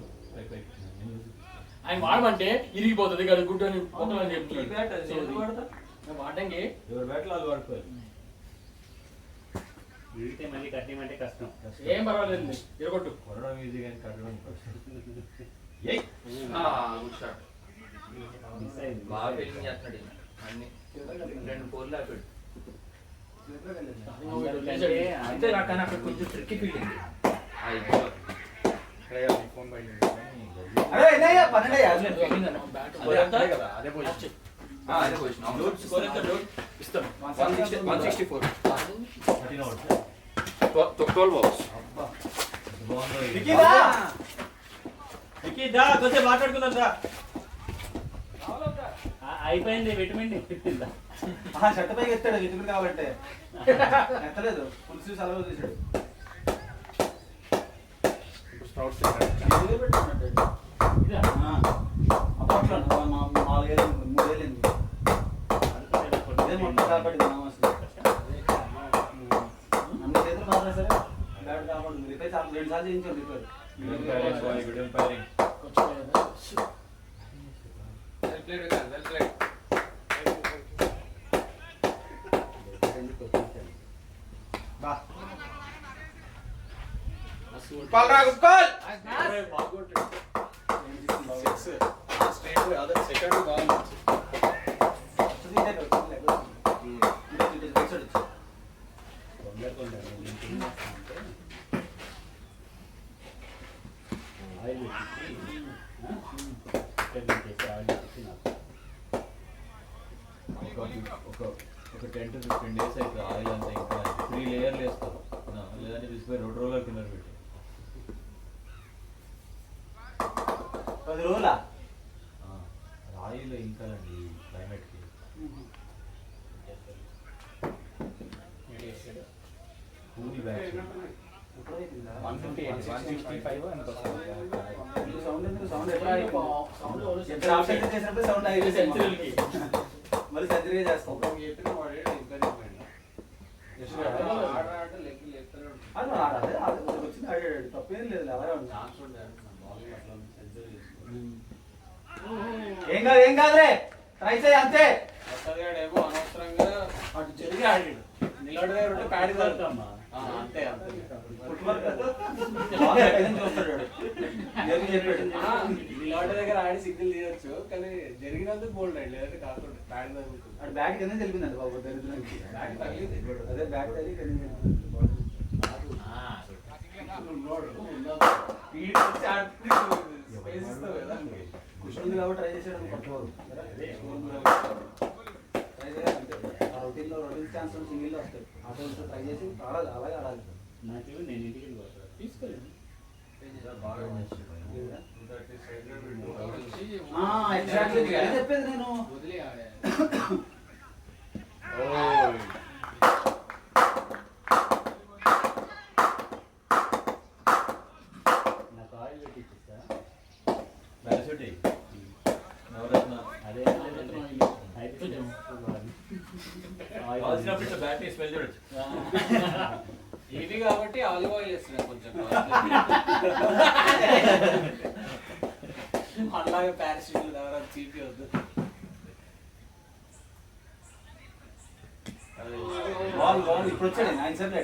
ఆయన వాడమంటే ఇరిగిపోతుంది కదా గుడ్డు అని మొత్తం అని ఈ చెప్తున్నాడు. బ్యాట్ అది ఎందుకు వాడతా? వాడంగి ఎవరి బ్యాట్లు వాళ్ళు వాడుకోవాలి. వీడితే మళ్ళీ కట్టేయమంటే కష్టం. ఏం పర్వాలేదు ఇరగొట్టు. కొనడం ఈజీ కానీ కట్టడం కష్టం. Good shot. మిస్ అయింది. బాగా ఫీలింగ్ చేస్తున్నాడు ఈయన. అన్ని 2 4 ఆపాడు. అంతే నాకు కానీ అక్కడ కొంచెం ట్రిక్కీ ఫీలింగ్. అరే ఇదయ్యా 12 అదే పొజిషన్. Dude, score ఎంత dude? 164. 13 outs. 12 balls. అబ్బా, బాగుందో ఇది. వికీదా వికీ దా, కొంచెం మాట్లాడుకుందాం దా. అయిపోయింది విటమిన్ చెప్పిందా. షర్ట్ పైకి ఎత్తాడు విటమిన్ కాబట్టి ఎత్తలేదు ఫుల్ స్లీవ్స్ అలవో తీసాడు. అప్పట్లో 4 ఏళ్ళు 3 ఏళ్ళు ఇదే మొత్తం కాబట్టి అన్ని చేతులు మాత్రం సరే బ్యాట్ కాపాడు రిపేర్ చాలా 2 సార్లు చేయించాం repair. Good umpiring, Swami, good umpiring. Well played, Vikas, well played. Call ra, good call. Oil ఒక 10 to 15 days అయితే ఆయిల్ అంతా ఇంకా 3 లేయర్లు వేస్తారు. లేదంటే తీసుకుపోయి 2 రోజుల కింద పెట్టి 10 రోజులా ఆయిల్ ఇంకా అండి క్లైమేట్కి. కూలి బ్యాచ్ సౌండ్ ఎప్పుడు ఆప్షన్ చేసినప్పుడు సౌండ్ అయిపోయింది. మళ్ళీ సర్జరీ చేస్తాం. ఆడాలి వచ్చింది ఆడాడు తప్పేం లేదు అలాగే ఉంది. ఏం కాదులే ట్రై చేయి అంతే. ఏమో అనవసరంగా అటు జరిగి ఆడాడు నిలబడే ప్యాడ్ పడతామ్మా. అంతే అంతే నిలబడే దగ్గర ఆడి సిగ్నల్ తీయొచ్చు కానీ జరిగినందుకు బోల్డ్ అయ్యి లేదంటే కాకుండా ప్యాడ్ తగ్గుతుంది. బ్యాగ్ కింద తెలిపిందండి బాబు దరిద్రానికి. బ్యాగ్ తగిలింది అదే బ్యాగ్ తగిలి కృష్ణుడు కాబట్టి ట్రై చేసాడు ట్రై చేయాలి. రొటీన్లో ఛాన్స్ సింగిల్లో వస్తాయి. ఆటోతో ట్రై చేసి ఆడాలి అలాగే ఆడాలి. నాకు నేను ఇంటికి వెళ్ళిపోతాను తీసుకోలేదు. ఎగ్జాక్ట్లీ చెప్పేది నేను. వదిలే ఆడే. నాకు ఆయిల్ పెట్టి ఇచ్చేస్తా. పారాషూట్ నవరత్న అదే కావాల్సినప్పుడు ఇట్లా బ్యాట్ ని స్మెల్ చూడొచ్చు. ఇవి కాబట్టి ఆలివ్ ఆయిల్ వేస్తున్నాయి కొంచెం. అలాగే పారాషూట్లు ఎవరైనా చీపి వద్దు. బాల్ ఇప్పుడు వచ్చాడు 9 సెకండ్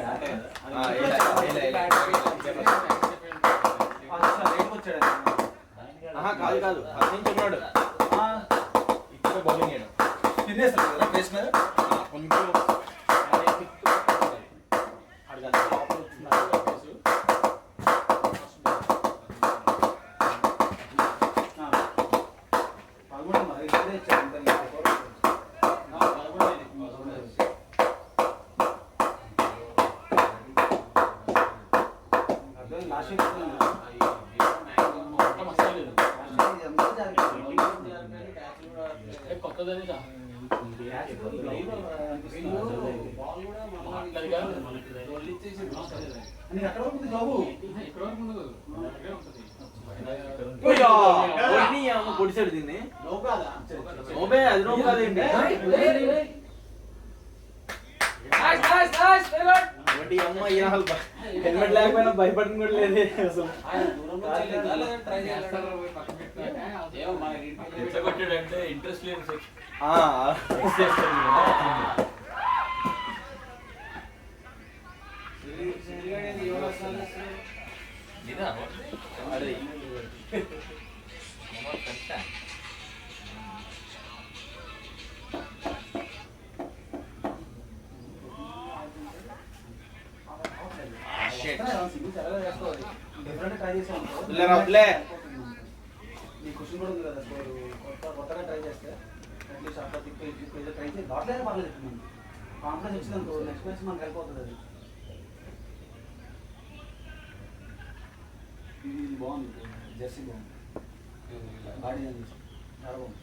వచ్చాడు. కాదు 10 నుంచి ఉన్నాడు. ఇక్కడ బౌలింగ్ చేయడం తినేస్తాడు కదా ఫేస్ మీద. కొంచెం లాస్ట్ ఇయర్ మస్తు లేదు. ఎంత జరిగింది కొత్తదని బాల్ కూడా అది కాదు. నీకు ఎక్కడ ఉంటుంది జాబు ఇక్కడ వరకు ఉండదు. ఇక్కడే ఉంటుంది. పొడిచాడు దీన్ని నో కాదా నోబే అది నోబు కాదేంటి ఒకటి అమ్మ హెల్మెట్ లేకపోయినా భయపడిన కూడా లేదే అసలు ఎట్లా కొట్టాడంటే ఇంట్రెస్ట్ లేని సెక్స్ ఇదా అదే డిఫరెంట్ ట్రై చేసాను నీ క్వశ్చన్ కూడా ఉంది కదా కొత్తగా ట్రై చేస్తే అట్లీస్ట్ అట్లా ట్రై చేసి దాంట్లోనే పర్లేదు మనకి కాన్ఫిడెన్స్ వచ్చింది అనుకో నెక్స్ట్ మ్యాచ్ మనకు హెల్ప్ అవుతుంది అది ఇది బాగుంది జెర్సీ బాగుంది బాడీ చాలా బాగుంది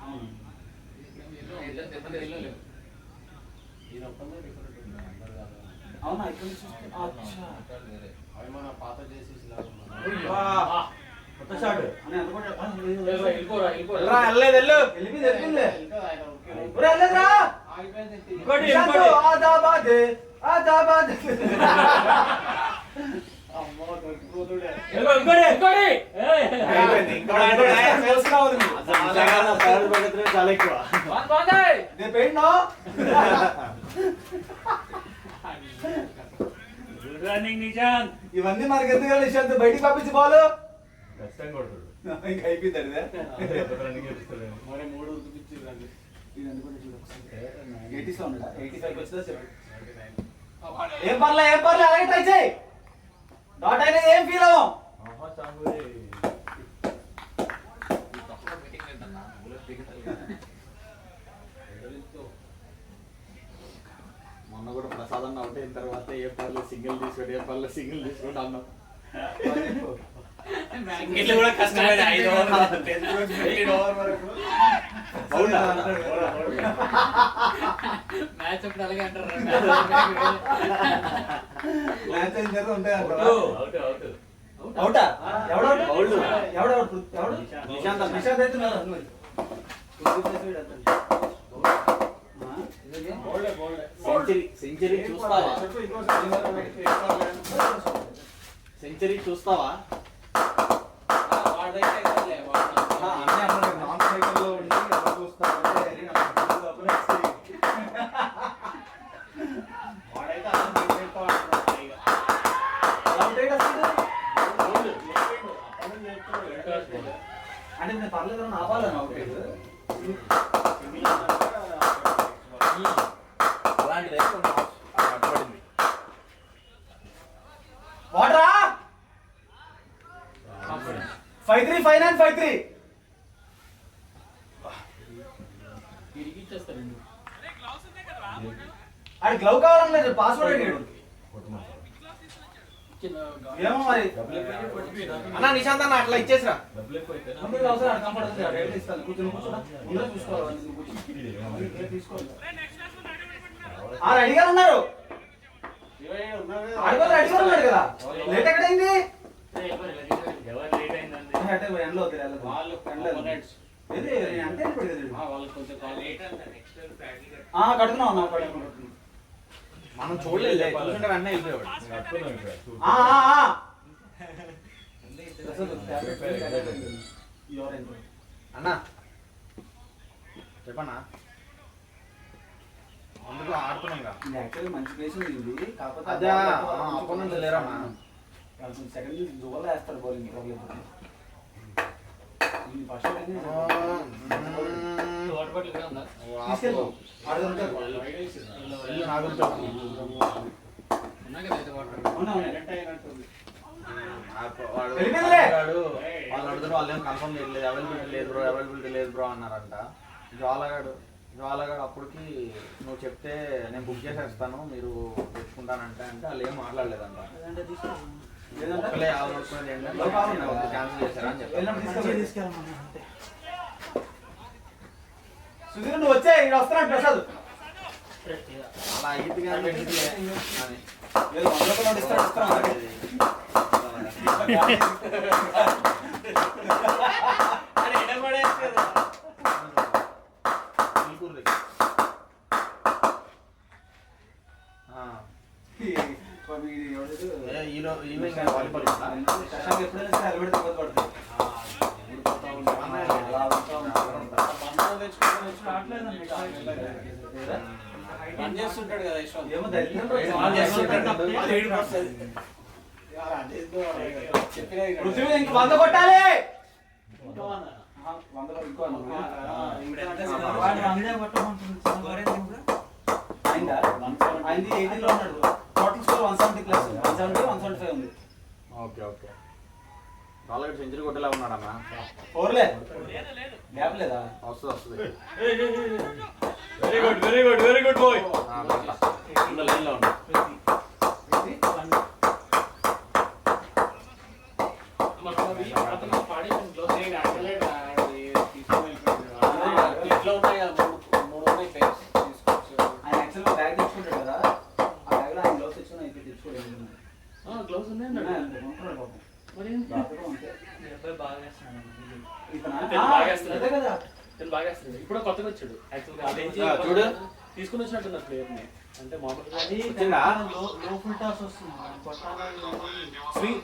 అవును అవునా ఇక్కడ నుంచి చూస్తే అవి మన పాత జేసీస్ లాగా కొత్త షాట్ అని అనుకుంటా వెళ్ళిపోరా రా వెళ్ళలేదు వెళ్ళు వెళ్ళిపోయింది ఇంకోటి ఆజాబాద్ ఆజాబాద్ చాలా ఎక్కువ ఇవన్నీ మనకి ఎందుకు నిశాంత్ బయటికి పంపించి బాలు ఖచ్చితంగా కొడతాడు ఇంకా అయిపోయింది రన్నింగ్ చేపిస్తాడు మరి 3 చూపించారండి ఇది అనుకుంటే చూడు ఒకసారి 80s లో ఉన్నాడా 85 వచ్చిందా చెప్పు 89 ఏం పర్లే అలాగే ట్రై చేయి డాట్ అయినా ఏం ఫీల్ అవ్వం ఆహా చాంగులే మీటింగ్ ఏంటన్నా బుల్లెట్ దిగుతారు మొన్న కూడా ప్రసాద్ అన్న అవుట్ అయిన తర్వాత ఏ పర్లేదు సింగిల్ తీసుకోండి అన్నాం సింగిల్ కూడా కష్టమైన 5 ఓవర్లు 10 ఓవర్ వరకు అవునా మ్యాచ్ అప్పుడు అలాగే అంటారు మ్యాచ్ అయిన తర్వాత ఉంటాయి అంటారా అవుట్ అవుట్ అవుటా ఎవడు నిశాంత్ అన్న. నిశాంత్ అవుతున్నారు సెంచరీ చూస్తావా సెంచరీ చూస్తావా నాన్ సైకిల్ లో ఉండి ఎవరు చూస్తారంటే వాడైతే అలా చేసేస్తా అంటున్నాడు ఇక. అంటే నేను పర్లేదు ఆపాలని అవుట్ అలాంటిది అడ్డుపడింది వాటరా 53 59 53 తిరిగి ఇచ్చేస్తారండి అది గ్లౌ కావాలనలేదు పాస్వర్డ్ అడిగాడు ఏమో మరి అన్న నిశాంత్ అన్న అట్లా ఇచ్చేసిరా డబ్బులు ఎక్కువ అయితే ముందు అవసరం కంఫర్ట్ రేట్ ఇస్తాను కూర్చొని ముందే చూసుకోవాలి తీసుకోవాలి రెడీగా ఉన్నారు 27 ఉన్నారు కదా. ఆడిపోతే రెడీగా ఉన్నాడు కదా లేట్ ఎక్కడైంది ఎవరు లేట్ అయిందండి అంటే ఎండలో వద్దు వెళ్ళదు వాళ్ళు ఎండలో opponents. ఏది అంటే ఇప్పుడు కదా వాళ్ళు కొంచెం లేట్ కట్టుకున్నాం అన్న కట్టుకున్నాం మనం చూడలేదు చూస్తుంటే వెంటనే వెళ్ళిపోయాడు కట్టుకున్నాం ఇక్కడ చూడు. అన్న చెప్పన్నా అందుకు ఆడుతున్నాం యాక్చువల్లీ మంచి ప్లేస్ ఉంది ఇది కాకపోతే అదే అపోనెంట్ లేరన్నా సెకండ్ జోలో వేస్తారు bowling problem first water bottle కూడా ఉందా తీసుకెళ్ళి ఉన్నాయి కదా అయితే వాటర్ వెళ్ళిపోయిందిలే. వాళ్ళు అడుగుతారు వాళ్ళు ఏం కన్ఫర్మ్ చేయలేదు అవైలబిలిటీ లేదు బ్రో అన్నారంట జాలగాడు వాళ్ళగాడు అప్పటికి నువ్వు చెప్తే నేను బుక్ చేసేస్తాను మీరు పెట్టుకుంటానంటే అంటే వాళ్ళు ఏం మాట్లాడలేదంట. ఒక్కలే ఆలోచుకునేది ఏంటంటే క్యాన్సిల్ చేశారా అని చెప్పారు. సుధీర్ నువ్వు వచ్చే ఇక్కడ వస్తున్నాడు ప్రసాద్. అలా అయ్యింది కానీ అని లేదు 100 రూపాయలు ఇస్తాను. చేస్తుంటాడు కదా యశ్వంత్. ఏమో పృథ్వీ ఇంక 100 కొట్టాలి. 100 ఇంకో అయింది 18 లో ఉన్నాడు. టోటల్ స్కోర్ 170 ప్లస్ 170 175 ఉంది. Okay okay. వాళ్ళకి సెంచరీ కొట్టేలా ఉన్నాడమ్మా. ఓర్లే గ్యాప్ లేదా? వస్తుంది వస్తుంది. Very good very good very good boy. లైన్లో ఉన్నా. ఆయన యాక్చువల్గా బ్యాగ్ తెచ్చుకుంటాడు కదా, ఆ బ్యాగ్లో ఆయన గ్లౌస్ తెచ్చుకుని అయితే తెచ్చుకోలేదు. గ్లౌస్ ఉన్నాయి ఇప్పుడు కొత్తగా వచ్చాడు చూడు తీసుకుని వచ్చినట్టున్నారు ప్లేయర్ ని. అంటే మామూలుగా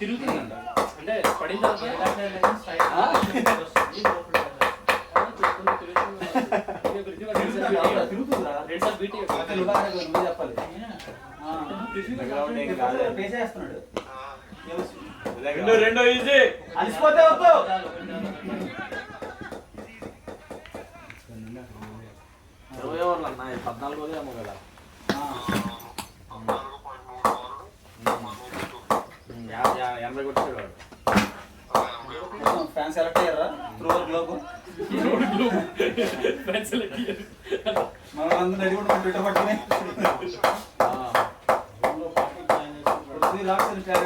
తిరుగుతుందంట. అంటే పడిన రెండో ఈజీ. అలిసిపోతే వద్దు. 20 ఓవర్లు అన్న 14 ఏమో కదా. 80 కొట్టాడు వాడు. ఫ్యాన్స్ సెలెక్ట్ అయ్యారా త్రూవర్ గ్లోబ్ మనం అందరూ రెడీ కూడా ట్విట్టర్ పట్టుకుని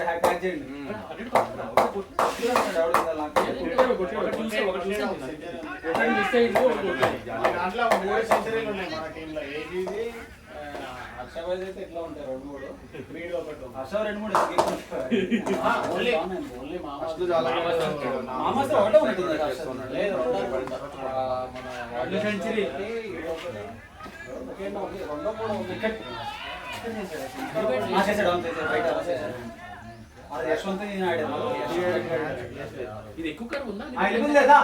హ్యాక్ చేయండి. దాంట్లో 3 సెంచరీలు ఉన్నాయి మన టీంలో. ఏది హర్షభాయ్ అయితే ఎట్లా ఉంటాయి 2-3 3 ఒకటి హర్ష 2-3 ఓన్లీ మామస్ ఒకటే ఉంటుంది. లేదు మన సెంచరీ యశ్వంత్ ఇది ఎక్కువ కరువు ఉందా? లేదా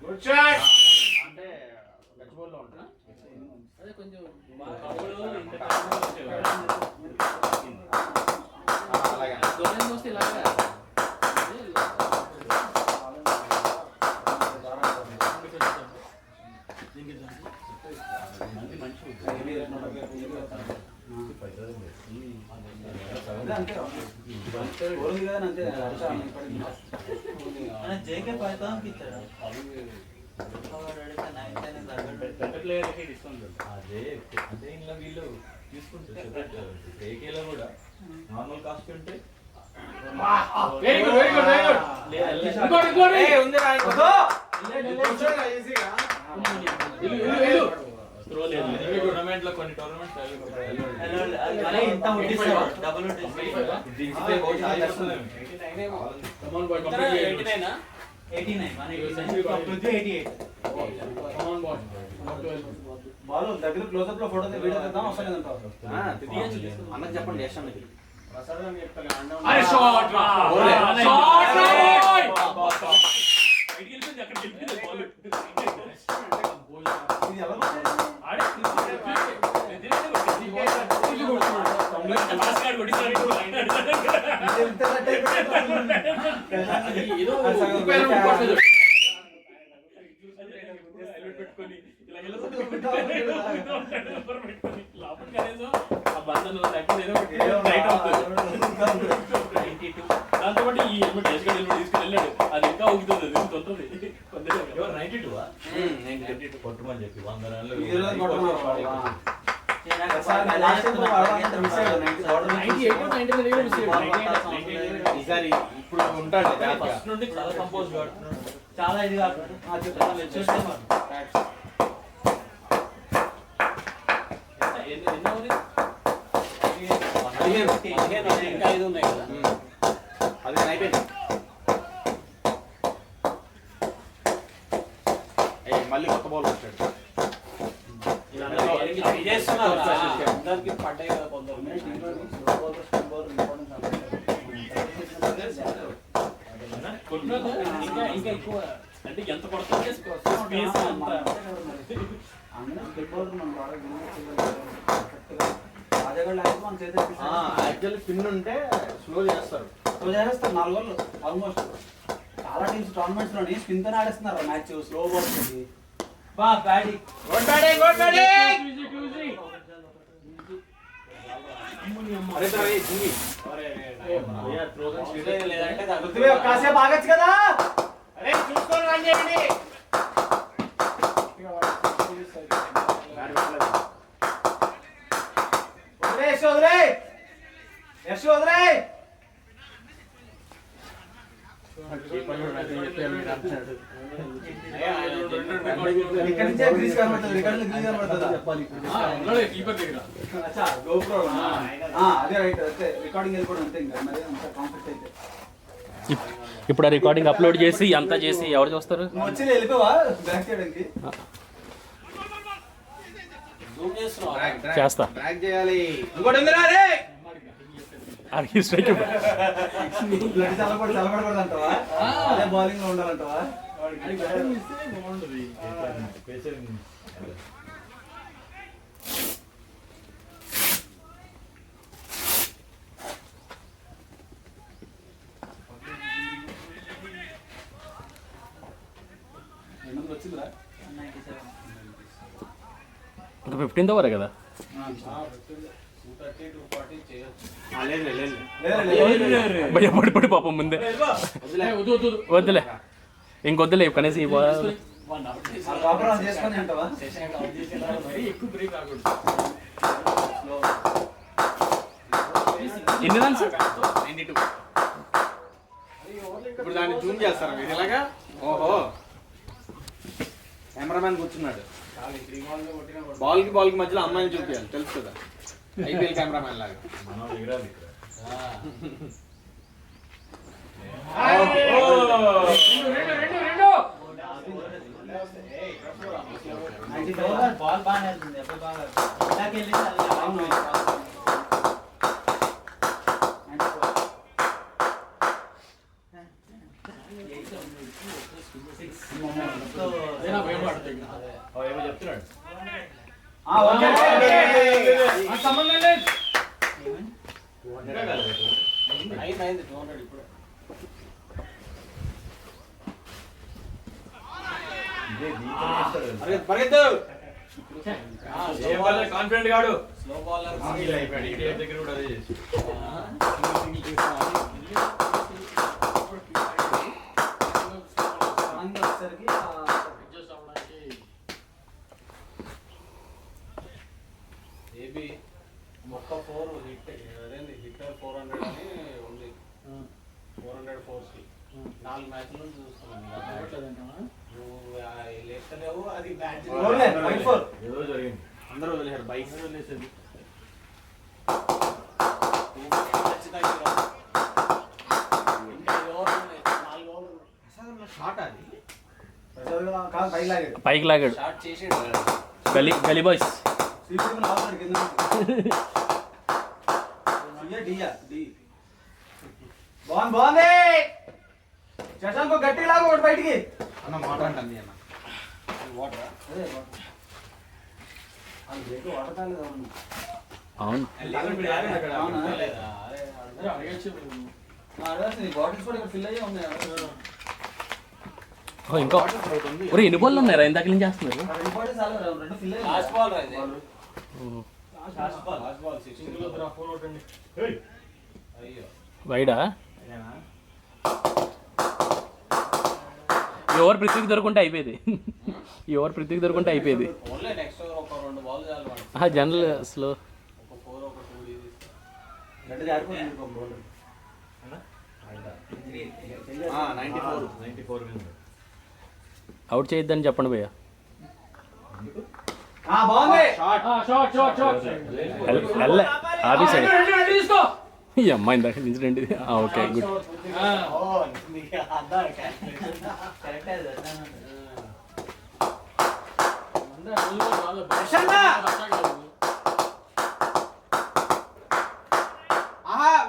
గుడ్ షాట్. అంటే గచ్చిబౌలిలో ఉంటా. అదే కొంచెం అలాగే దొరని చూస్తే ఇలాగా జేకే పైతానికి ఇచ్చాడు. అదే అంటే ఇలా వీళ్ళు తీసుకుంటారు. ఏకేలో కూడా నార్మల్ కాస్ట్ ఉంటే very good very good very good. Tournament లో కొన్ని టోర్నమెంట్స్ బాలు దగ్గర క్లోజ్అప్ లో ఫోటో వీడియో తెద్దాం వస్తలేదంటావు. అన్నకు చెప్పండి యశ్వంత్. అరే షాట్ రా షాట్ రా బయటికి వెళ్ళిపోయింది. అక్కడ వెళ్ళిపోయింది బాల్. ఇది ఎవరు ఆడే మాస్కాడ్ కొట్టిసారి ఏదో పెట్టుకొని ఇలా లోపల కనీసం ఆ బంధంలో లేకపోతే ఏదో రైట్ అవుతుంది. దాంతో పాటు ఈ హెల్మెట్ తీసుకుని వెళ్ళాడు. అది ఇంకా ఊగుతుంది. అది తొందరది. 92 కొట్టలేవా కొట్టమని చెప్పి 100 రన్లు ఈ రోజు కొట్టమన్నారు వాడు. ఒకసారి నేను last time వాడు మిస్ అయ్యాడు. 98 ఈసారి ఇప్పుడు ఉంటాడు ఫస్ట్ నుండి చాలా కంపోజ్ ఆడుతున్నాడు. చాలా ఇది కాదు ఎన్ని ఓవర్? 15 ఇంకా 5 ఉన్నాయి కదా. అది అయిపోయింది. మళ్ళీ కొత్త బాల్ వచ్చాడు. చేస్తున్నారు అందరికి పడ్డాయి కదా కొందరు. కొట్టినాక ఇంకా ఎక్కువ అంటే ఎంత కొడుతుంటే స్పేస్ అంత యాక్చువల్లీ పిన్ ఉంటే స్లో చేస్తారు. 4 ఓవర్లు ఆల్మోస్ట్. చాలా టీమ్స్ టోర్నమెంట్స్ లోని స్పిన్ తో ఆడేస్తున్నారు మ్యాచ్ స్లో బాల్స్. బా బ్యాటింగ్ కాసేపు ఆగచ్చు కదా. అరే చూసుకొని రన్ చేయండి. ఇక్కడ నుంచే గ్రీస్ కనబడుతుంది. రికార్డులో గ్రీస్ కనబడుతుందా? కీపర్ దగ్గర అచ్చా GoPro. అదే రైట్. అంతే రికార్డింగ్ వెళ్ళిపోవడం అంతే. ఇంకా మరి అంత కాంఫర్ట్ అయితే ఇప్పుడు ఆ రికార్డింగ్ అప్లోడ్ చేసి అంతా చేసి ఎవరు చూస్తారు? నువ్వు వచ్చి వెళ్ళిపోవా బ్యాక్ చేయడానికి? చేస్తా. ట్రాక్ చేయాలి. ఇంకోటి ఉందిరా రే. అది స్ట్రైక్ చల్లబడకూడదు అంటావా? అదే బౌలింగ్ లో ఉండాలంటావా? వచ్చిందిరా ఇంకా 15th ఓవరే కదా. భయపడి పడి పాపం ముందే వద్దులే ఇంకొద్దులే కనీసం ఈ బాల్ చేసుకొని అంటావా? ఎన్ని రన్స్? 92. ఇప్పుడు దాన్ని జూమ్ చేస్తారు మీరు ఇలాగా. ఓహో కెమెరామ్యాన్ కూర్చున్నాడు. బాల్ కి మధ్యలో అమ్మాయిని చూపించాలి తెలుసు కదా. ఐపీఎల్ కెమెరామ్యాన్ లాగా. మనం ఎగరాలి ఇక్కడ. బాల్ బాగానే వెళ్తుంది. ఎప్పుడు బాగా ఇందాక వెళ్ళి ఏమో చెప్తున్నాడు. సంబంధం లేదు. అయింది 200 ఇప్పుడు. పరిగెత్తు. కాన్ఫిడెంట్ గాడు. స్లో బౌలర్ అయిపోయాడు. దగ్గర కూడా అదే చేసి వచ్చేసరికి ఏబి మొక్క 4 హిట్ అదేంటి హిట్టర్ 400 అని ఉంది. 400 4 4 మ్యాచ్ల నుంచి చూస్తున్నాను. నువ్వు లేస్తలేవు. అది బ్యాట్ ఏదో జరిగింది. అందరూ వదిలేశారు. బైక్ వదిలేసారు. షాట్ అది పైకి లాగాడు. షాట్ చేసాడు. గలీ బాయ్స్. బాగుంది. శశాంక్ గట్టి లాగా ఒకటి బయటికి. అన్న మాట అంటుంది అన్న. వాటర్ అదే వాటర్. వాటర్ కాలేదు. అవును బాటిల్స్ కూడా ఇక్కడ ఫిల్ అయ్యే ఉన్నాయి. ఇంకా ఒరే ఎన్ని బాల్ ఉన్నారా ఇందాక నుంచి చేస్తున్నారు? 2 బాటిల్స్ చాలా 2 ఫిల్ అయ్యాయి. లాస్ట్ బాల్ రా ఇది. లాస్ట్ బాల్ 16 లో 4 కొట్టండి. వైడా ఎవరు పృథ్వీకి దొరుకుంటే అయిపోయేది. ఎవరు పృథ్వీకి దొరుకుంటే అయిపోయేది. ఓన్లీ నెక్స్ట్ ఓవర్ ఒక 2 బాల్ చాలు వాడు. జనరల్ స్లో ఒక 4 ఒక 2 ఇది గడ్డ జారిపోయింది ఇంకో బౌల్ 94 మీద అవుట్ చేయొద్దని చెప్పండి భయ్య. బాగుంది ఆది సైడ్ ఈ అమ్మాయి ఇందాక ఇన్సిడెంట్ ఇది. Okay good.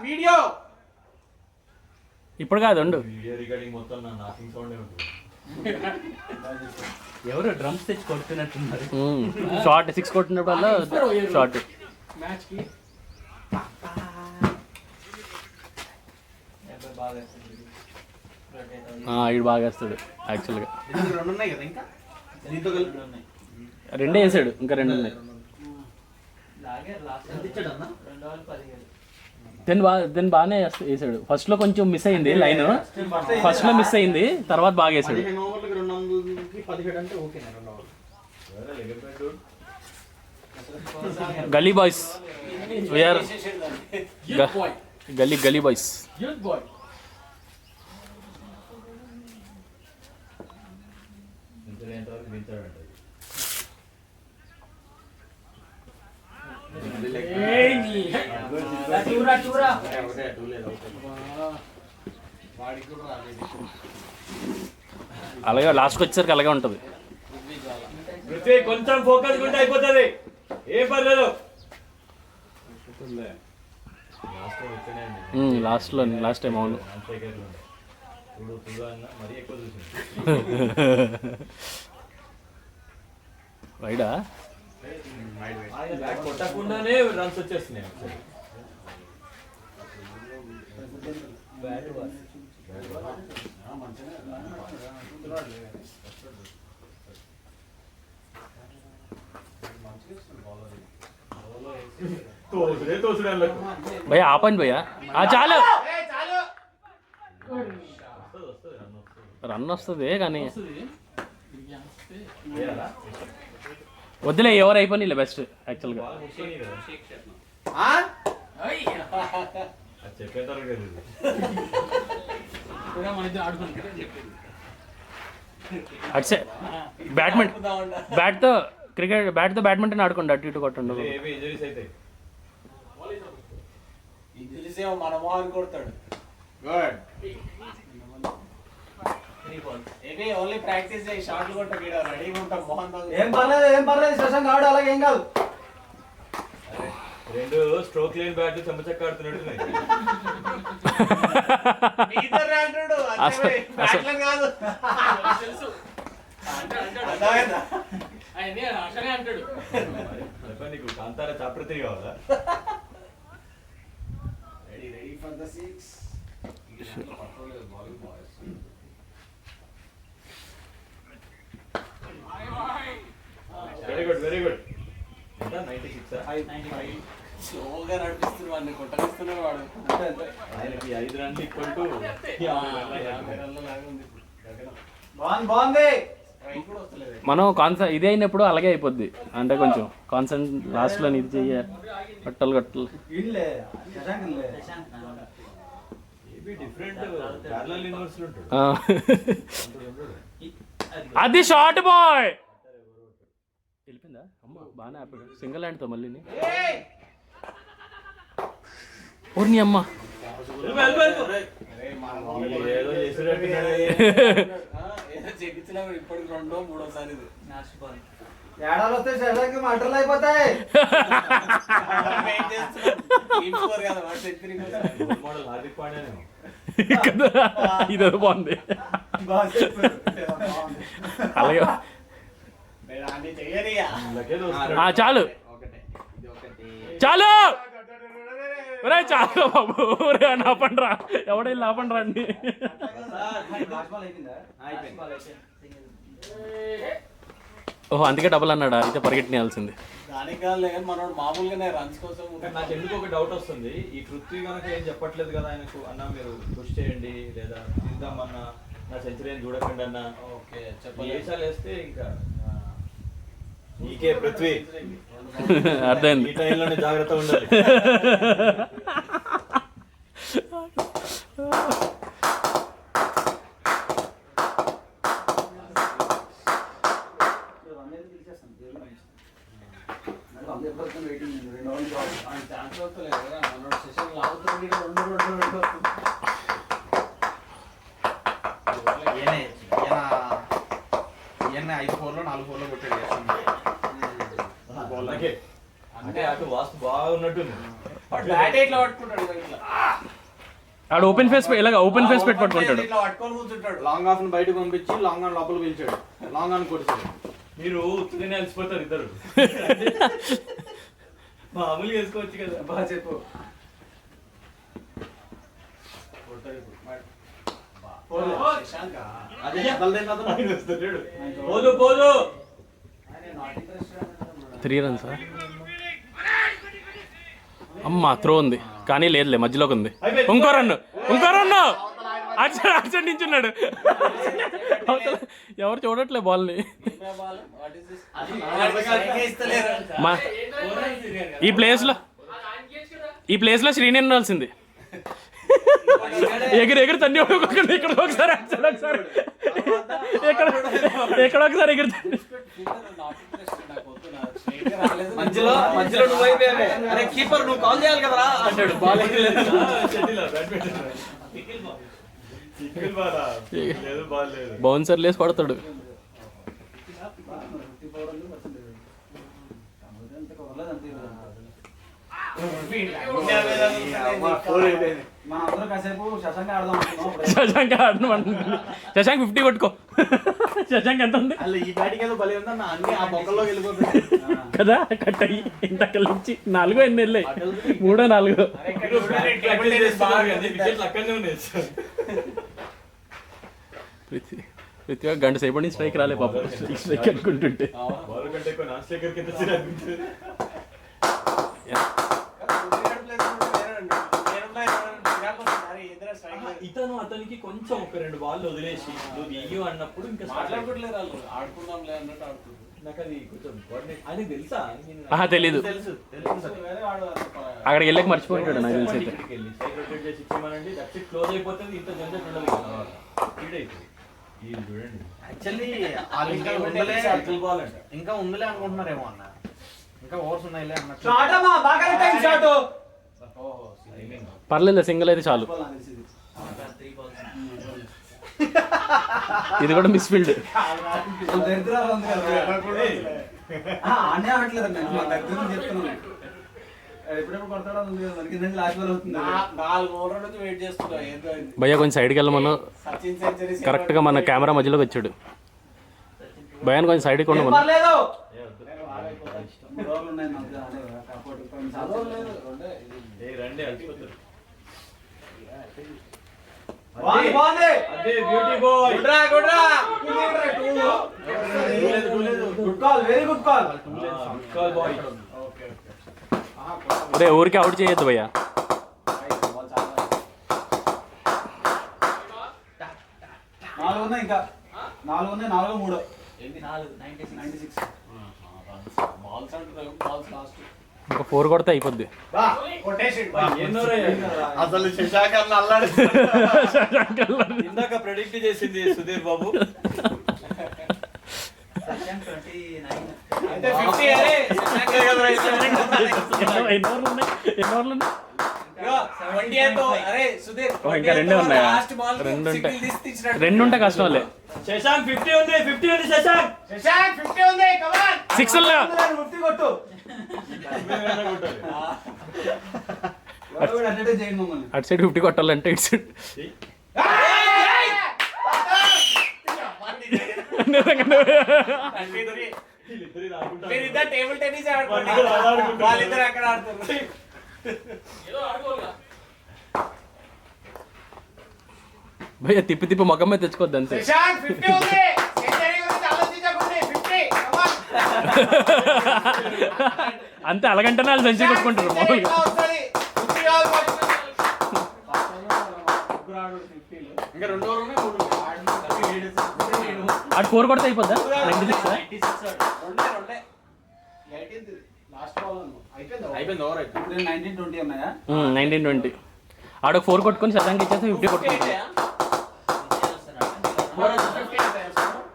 వీడియో ఇప్పుడు కాదు ఉండు. వీడియో రికార్డింగ్ మొత్తం నా నాకింగ్ సౌండే ఉంటుంది. ఎవరు డ్రమ్స్ తెచ్చి కొడుతున్నట్టున్నారు. షార్ట్ 6 కొట్టినప్పుడల్లా షార్ట్. మ్యాచ్ కి ఇడు బాగా వేస్తాడు యాక్చువల్గా. 2 ఉన్నాయి కదా ఇంకా దీంతో కలిపి 2 ఉన్నాయి. 2 వేసాడు, ఇంకా 2 ఉన్నాయి. దెన్ బాగానే వేసాడు. ఫస్ట్లో కొంచెం మిస్ అయింది లైన్, ఫస్ట్లో మిస్ అయింది, తర్వాత బాగా వేసాడు. 15 ఓవర్లకి 200కి 17 అంటే ఓకే. 2 ఓవర్లు గల్లీ బాయ్స్, వీఆర్ గల్లీ బాయ్స్. యూత్ బాయ్ ఎంతవరకు మించాడంట. వాడికి కూడా రాలేదు. అలాగే లాస్ట్కి వచ్చేసరికి అలాగే ఉంటుంది. కొంచెం ఫోకస్ ఉంటే అయిపోతుంది, ఏం పర్లేదు. లాస్ట్ టైం అవును. మరీ ఎక్కువ చూసింది. రైడా కొట్టకుండానే రన్స్ వచ్చేస్తున్నాయి. భయ్యా ఆపండి భయ్యా. చాలు రన్ వస్తుంది కానీ వద్దులే, ఎవరు అయిపోయి బెస్ట్ యాక్చువల్గా. చెప్పేతారు కదా అట్సే బ్యాట్తో బ్యాడ్మింటన్ ఆడుకోండి, అటు ఇటు కొట్టండి. ఇంజరీస్ అయితే ఇంగ్లీష్ మన మోహన్ కొడతాడు. ఏమి ఓన్లీ ప్రాక్టీస్ చేయి, షాట్లు కొట్ట రెడీగా ఉంటాం. మోహన్ ఏం పర్లేదు శశాంక్ ఆడు, అలాగే ఏం కాదు. 2 స్ట్రోక్ లేని బ్యాట్ చెమ్మచక్క ఆడుతున్నట్టు. నీకు కాంతార చాప్రతి కావాలా? Ready for the 6. Very good very good. 96 స్లోగా నడిపిస్తున్నారు, వాడిని కొట్టనిస్తున్నారు. వాడు ఆయనకి 5 రన్లు ఈక్వల్ టు బాగుంది. మనం ఇది అయినప్పుడు అలాగే అయిపోద్ది. అంటే కొంచెం కాన్సెంట్ లాస్ట్లో ఇది చెయ్య కట్టలు డిఫరెంట్ ప్యారలల్ యూనివర్సిటీ ఉంటాడు. అది షార్ట్ బాయ్ వెళ్ళిపోయిందా? అమ్మ బాగానే ఆపాడు సింగిల్ హ్యాండ్తో మళ్ళీ. ఊరిని అమ్మ ఏదో చేసినట్టు చెప్పించినా ఇప్పటికి 2ో 3ో సారి ఏడాలు వస్తే శశాంక్ మంటలు అయిపోతాయి. మోడల్ హార్దిక్ పాండ్యానే ఇదేదో బాగుంది. అలాగే చాలు చాలు చాలు బాబు. నా పండ్రా ఎవడో నా పండ్రా అండి. ఓహో అందుకే డబుల్ అన్నాడా? అయితే పరిగెట్టినేయాల్సింది. నాకు ఎందుకు ఒక డౌట్ వస్తుంది, ఈ పృథ్వీ కనుక ఏం చెప్పట్లేదు కదా ఆయనకు, అన్న మీరు పుష్ చేయండి లేదా తీద్దామన్నా నా సెంచరీ చూడకండి అన్న ఓకే వేసాలు వేస్తే ఇంకా నీకే పృథ్వీ అర్థమైంది. ఈ టైంలోనే జాగ్రత్త ఉండాలి. ఛాన్స్ వస్తలేదు కదా మన సెషన్ లాగుతుంది 2 ఈయన 5 4లో 4 4లో కొట్టాడు. అలాగే అంటే అటు వాస్తు బాగున్నట్టుంది. బ్యాట్ ఇట్లా పట్టుకుంటాడు ఇట్లా ఆడు ఓపెన్ ఫేస్ ఇలాగ ఓపెన్ ఫేస్ పెట్టి పట్టుకుంటాడు. ఇట్లా పట్టుకొని కూర్చుంటాడు. లాంగ్ ఆఫ్ ని బయటకు పంపించి లాంగ్ ఆన్ లోపల పిలిచాడు. లాంగ్ ఆన్ కొట్టాడు. మీరు ఉత్తుగానే అలసిపోతారు ఇద్దరు. మామూలుగా వేసుకోవచ్చు కదా. బాగా చెప్పు. అదే బలదేం ఆయన వస్తున్నాడు. పోదు పోదు 3 runs. అమ్మ త్రో ఉంది కానీ లేదులే మధ్యలోకి ఉంది. ఇంకో రన్ను అర్చడ్ నించున్నాడు. ఎవరు చూడట్లే బాల్ని. మా ఈ ప్లేస్లో శ్రీని ఉండాల్సింది. ఎగిరి తన్ని ఇక్కడ ఒకసారి ఎక్కడ ఒకసారి ఎగిరి మధ్యలో నువ్వు అయిపోయావే. అరే కీపర్ నువ్వు కాల్ చేయాలి కదరా అంటాడు. బాల్ బౌన్సర్ లేసి కొడతాడు. మనందరం కాసేపు శశాంక్ ఆడదాం అనుకున్నాం. శశాంక్ 50 కొట్టుకో. శశాంక్ ఎంత ఉంది అలా ఈ బ్యాటింగ్ ఏదో బలి ఉందన్న అన్ని ఆ బొక్కల్లోకి వెళ్ళిపోతుంది కదా. కట్ అయ్యి ఇంతకల్ నుంచి 4 ఎన్ని వెళ్ళాయి. 3 4 అక్కడనే ఉన్నాయి. పృథ్వీ గంట సేపటి నుంచి స్ట్రైక్ రాలే పాప. స్ట్రైక్ అనుకుంటుంటే బాల్ కంటే ఎక్కువ నాన్ స్ట్రైకర్ కింద చిరాకు. ఇతను అతనికి కొంచెం ఒక 2 బాల్ వదిలేసి నువ్వు దిగు అన్నప్పుడు ఇంకా మాట్లాడుకోవట్లేదు వాళ్ళు. ఆడుకుందాంలే అన్నట్టు ఆడుతుంది. నాకు అది కొంచెం కోఆర్డినేట్ అని తెలుసా. తెలీదు. వేరే వాడు అక్కడికి వెళ్ళక మర్చిపోయింటాడు నాకు తెలిసి. అయితే ఇక్కడికి వెళ్ళి సైడ్ రొటేట్ చేసి ఇచ్చేమనండి. దట్ ఇట్ క్లోజ్ అయిపోతుంది. ఇంత జనరేట్ ఉండదు కదా. స్పీడ్ అయిపోతుంది. ఇది చూడండి యాక్చువల్లీ వాళ్ళు ఇంకా ఉందలే ఇంకా ఉందలే అనుకుంటున్నారేమో అన్న. ఇంకా ఓవర్స్ ఉన్నాయిలే అన్నట్టు. పర్లేదు సింగిల్ అయితే చాలు. ఇది కూడా మిస్ ఫీల్డ్. దరిద్రాలు ఉంది కదా. ఆడే ఆడట్లేదండి నేను మా దగ్గర చెప్తున్నాను. ఎప్పుడెప్పుడు కొడతాడో ఉంది కదా. మనకి నుంచి లాస్ట్ బాల్ అవుతుంది. 4 ఓవర్ల నుంచి వెయిట్ చేస్తున్నా. ఏందో అయింది. భయ్యా కొంచెం సైడ్కి వెళ్ళమను. సచిన్ సెంచరీ కరెక్ట్గా మన కెమెరా మధ్యలోకి వచ్చాడు. భయాన్ని కొంచెం సైడ్కి ఉండమను. పర్లేదు. 3 ఓవర్లు ఉన్నాయి నాకు. ఆడే కాకపోతే కొన్నిసార్లు లేదు. రెండే ఏ రండి అలసిపోతారు. బాగుంది. అదే beauty boy. Good call. Very good call. Call boy. అరే ఊరికి అవుట్ చేయొద్దు భయ్యా. 4 ఉన్నాయి ఇంకా. 4 ఉన్నాయి. 4 3 96. బాల్స్ అంటున్నావు. బాల్స్ లాస్ట్ ఇంకా 4 కొడితే అయిపోద్ది. అసలు శశాంక్ అల్లాడు. ఇందాక ప్రెడిక్ట్ చేసింది సుధీర్ బాబు. అంటే 50 అరే ఎన్ని ఓవర్లు ఉన్నాయి? అరే సుధీర్ ఇంకా 2 ఉన్నాయా? లాస్ట్ బాల్ 2 ఉంటాయి. తీసి తీసినట్టు. 2 ఉంటే కష్టం వాళ్ళే. శశాంక్ 50 ఉంది. 50 ఉంది శశాంక్. శశాంక్ 50 ఉంది. Come on. 6 50 కొట్టు. ఎవరు అన్నట్టే చేయండి మమ్మల్ని. అటు సైడ్ 50 కొట్టాలంటే ఇటు సైడ్ మీరిద్దరు టేబుల్ టెన్నిస్ ఆడుకోండి. వాళ్ళిద్దరు అక్కడ ఆడుతున్నారు. భయ్యా తిప్పి మొఖం మీద తెచ్చుకోవద్దు అంతే. శశాంక్ 50 ఉంది. సెంచరీ గురించి ఆలోచించకండి. 50 కమ్ ఆన్. అంతే అలాగంటేనే వాళ్ళు సెంచరీ కొట్టుకుంటారు మామూలుగా. ఇంకా 2 ఓవర్లు ఉన్నాయి. 3 ఆడు 4 కొడితే అయిపోద్దా 96 లాస్ట్ బాల్ అయిపోయింది. అయిపోయింది ఓవర్ అయిపోయింది. ఇప్పుడు 19-20 ఉన్నాయా? 19-20 ఆడు 4 కొట్టుకొని శశాంక్ ఇచ్చేస్తే 50 కొట్టుకుంటాడు.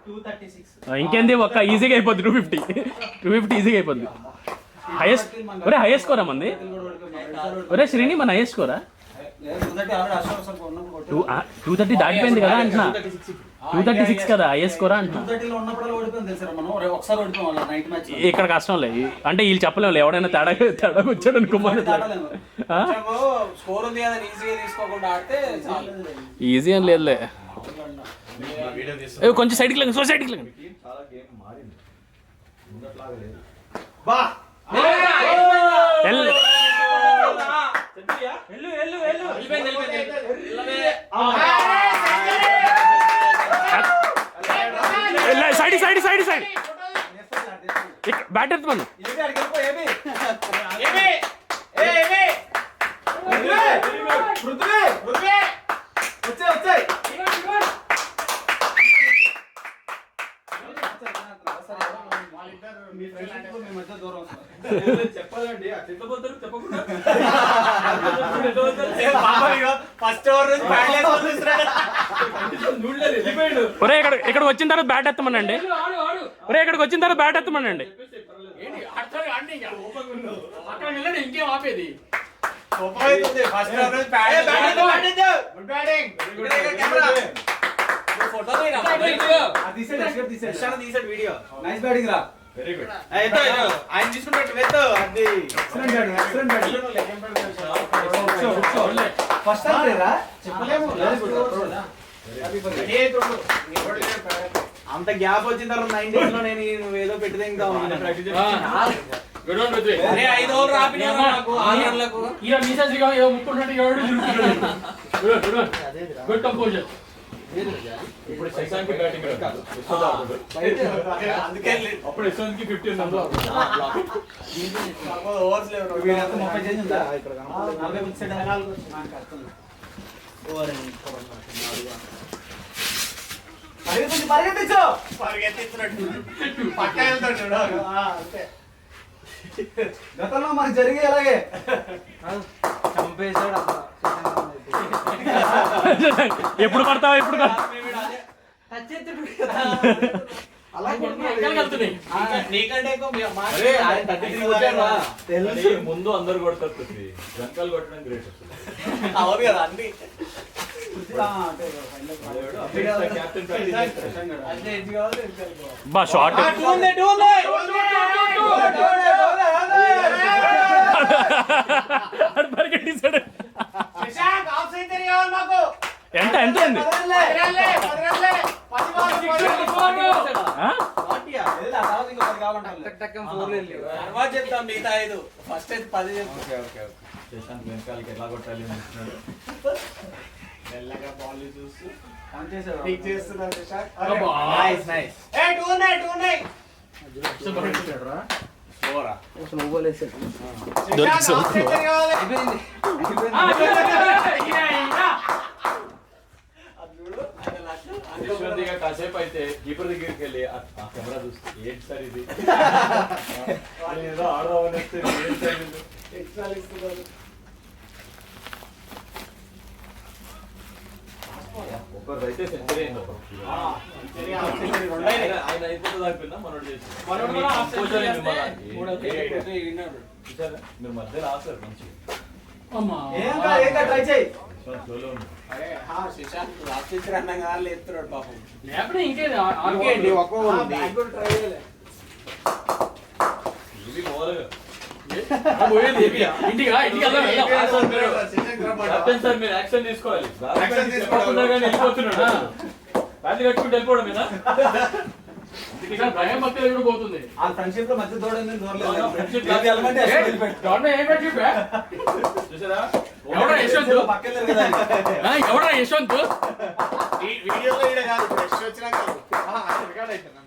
236. ఇంకేంది ఒక్క ఈజీగా అయిపోద్ది 250 ఈజీగా అయిపోద్ది. హైయెస్ట్ ఒరే హైయెస్ట్ స్కోరా మంది ఒరే శ్రీని మన హైయెస్ట్ స్కోరా 230 దాటిపోయింది కదా అంటున్నా 236 కదా హైయెస్ట్ స్కోరా అంటున్నా. 230 ఉన్నప్పుడు ఓడిపోయింది తెలుసా మనం ఒకసారి ఓడిపోయాం వాళ్ళ నైట్ మ్యాచ్. ఇక్కడ కష్టం లే అంటే వీళ్ళు చెప్పలేము ఎవడైనా తేడా వచ్చాడు అనుకోమని స్కోర్ ఉంది కదా ఈజీగా తీసుకోకుండా ఆడితే చాలు. ఈజీ అని లేదులే కొంచెం సైడ్కి లేదు సొసైటీకి లేదు. చాలా గేమ్ మారింది, ముందట్లాగా లేదు. Side side side side bat ఎత్తుకోండి. చెప్పాలండి చెప్పకుండా ఫస్ట్ ఓవర్ నుంచి ఒరే ఇక్కడ వచ్చిన తర్వాత బ్యాట్ ఎత్తమనండి. ఒరే ఇక్కడికి వచ్చిన తర్వాత బ్యాట్ ఎత్తమనండి. ఇంకేం ఆపేది ఫస్ట్ ఓవర్ నుంచి తీసాడు వీడియో. నైస్ బ్యాటింగ్ రా. Very good. ఆయన తీసుకున్నట్టు అది ఫస్ట్ టైం రా చెప్పలేము. అంత గ్యాప్ వచ్చిన తర్వాత 90s లో నేను నువ్వు ఏదో పెట్టితే ఇంకా 5 ఓవర్లు రాపినారు నాకు 6 రన్లకు. Good composer. ఇప్పుడు శశాంక్ బ్యాటింగ్ అందుకే అప్పుడు యశ్వంత్ కి 50 ఓవర్స్ లేవు. 30 చేంజ్ ఉందా? 40 వచ్చాడు. పరిగెత్తించు పరిగెత్తిస్తున్నట్టు పక్క వెళ్తాడు చూడు. అంతే గతంలో మనకు జరిగే అలాగే చంపేశాడు ఎప్పుడు పడతావా ఎప్పుడు నీకంటే ఎక్కువ అరే ఆయన 33 కొట్టారా? తెలుసు ముందు అందరు కొడతారు పృథ్వీ, వెనకాల కొట్టడం గ్రేట్ అసలు. అవును కదా అన్ని కెప్టెన్ ప్రాక్టీస్ చేస్తాడు. అన్ని ఎడ్జ్ కావాలి. బా షార్ట్ పరిగెట్టిస్తాడు. ఎంత ఎంత ఉంది తర్వాత చెప్తాం మిగతా 5. ఫస్ట్ అయితే 10 చెప్తాం. శశాంక్ వెనకాలకి ఎలా కొట్టాలి అని అంటున్నాడు. మెల్లగా బాల్ చూస్తూ పనిచేశాడు. టిక్ చేస్తున్నాడు శశాంక్. Nice nice. ఏ 2 ఉన్నాయి 2 ఉన్నాయి. ఓరా యశ్వంత్ ఇక కాసేపు అయితే కీపర్ దగ్గరికి వెళ్ళి ఆ కెమెరా చూస్తే ఏంటి సార్ ఇది ఏదో ఆడదామని వస్తే ఏంటి సార్ ఇది ఎక్స్ట్రా ఇస్తున్నారు. ఒక్కరైతే సెంచరీ అయింది. ఆయన అయిపోతుంది అనుకున్నా మనోడు చేసి మీరు మధ్యలో ఆసారు మంచి ట్రై చేయి. స్లోలో ఉంది. అరే శశాంక్ రాత్రి అన్నం కదా లేపుతున్నాడు పాపం. ఇంకేంటి ఒక్క ఓవర్ ఉంది. ట్రై చేయలే. ఇది పోవాలి కెప్టెన్ సార్ మీరు యాక్షన్ తీసుకోవాలి. యాక్షన్ తీసుకోకుండా కానీ వెళ్ళిపోతున్నాడు. బ్యాట్ కట్టుకుంటూ వెళ్ళిపోవడం మీద భయం భక్తి కూడా పోతుంది. ఆ ఫ్రెండ్షిప్ లో మధ్య దూడని Friendship చూసారా ఎవడా యశ్వంత్ పక్కన కదా ఎవడా యశ్వంత్ ఈ వీడియోలో ఈడ కాదు ఫ్రెష్ వచ్చినాక రికార్డ్ అవుతుంది.